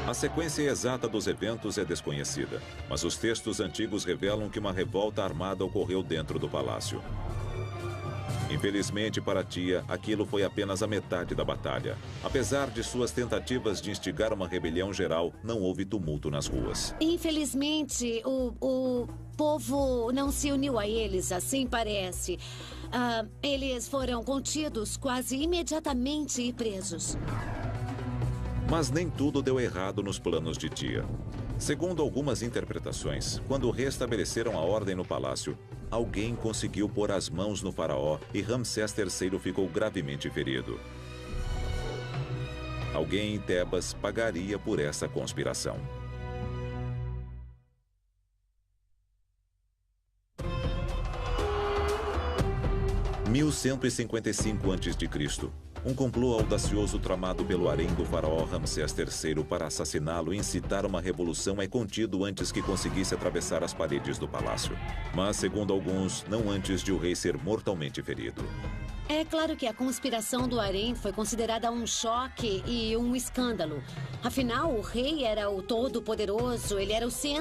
S1: A sequência exata dos eventos é desconhecida, mas os textos antigos revelam que uma revolta armada ocorreu dentro do palácio. Infelizmente para Tia, aquilo foi apenas a metade da batalha. Apesar de suas tentativas de instigar uma rebelião geral, não houve tumulto nas ruas.
S6: Infelizmente, o povo não se uniu a eles, assim parece. Eles foram contidos quase imediatamente e presos.
S1: Mas nem tudo deu errado nos planos de Tia. Segundo algumas interpretações, quando restabeleceram a ordem no palácio, alguém conseguiu pôr as mãos no faraó e Ramsés III ficou gravemente ferido. Alguém em Tebas pagaria por essa conspiração. Em 1155 a.C., um complô audacioso tramado pelo harém do faraó Ramsés III para assassiná-lo e incitar uma revolução é contido antes que conseguisse atravessar as paredes do palácio. Mas, segundo alguns, não antes de o rei ser mortalmente ferido.
S6: É claro que a conspiração do harém foi considerada um choque e um escândalo. Afinal, o rei era o todo-poderoso, ele era o centro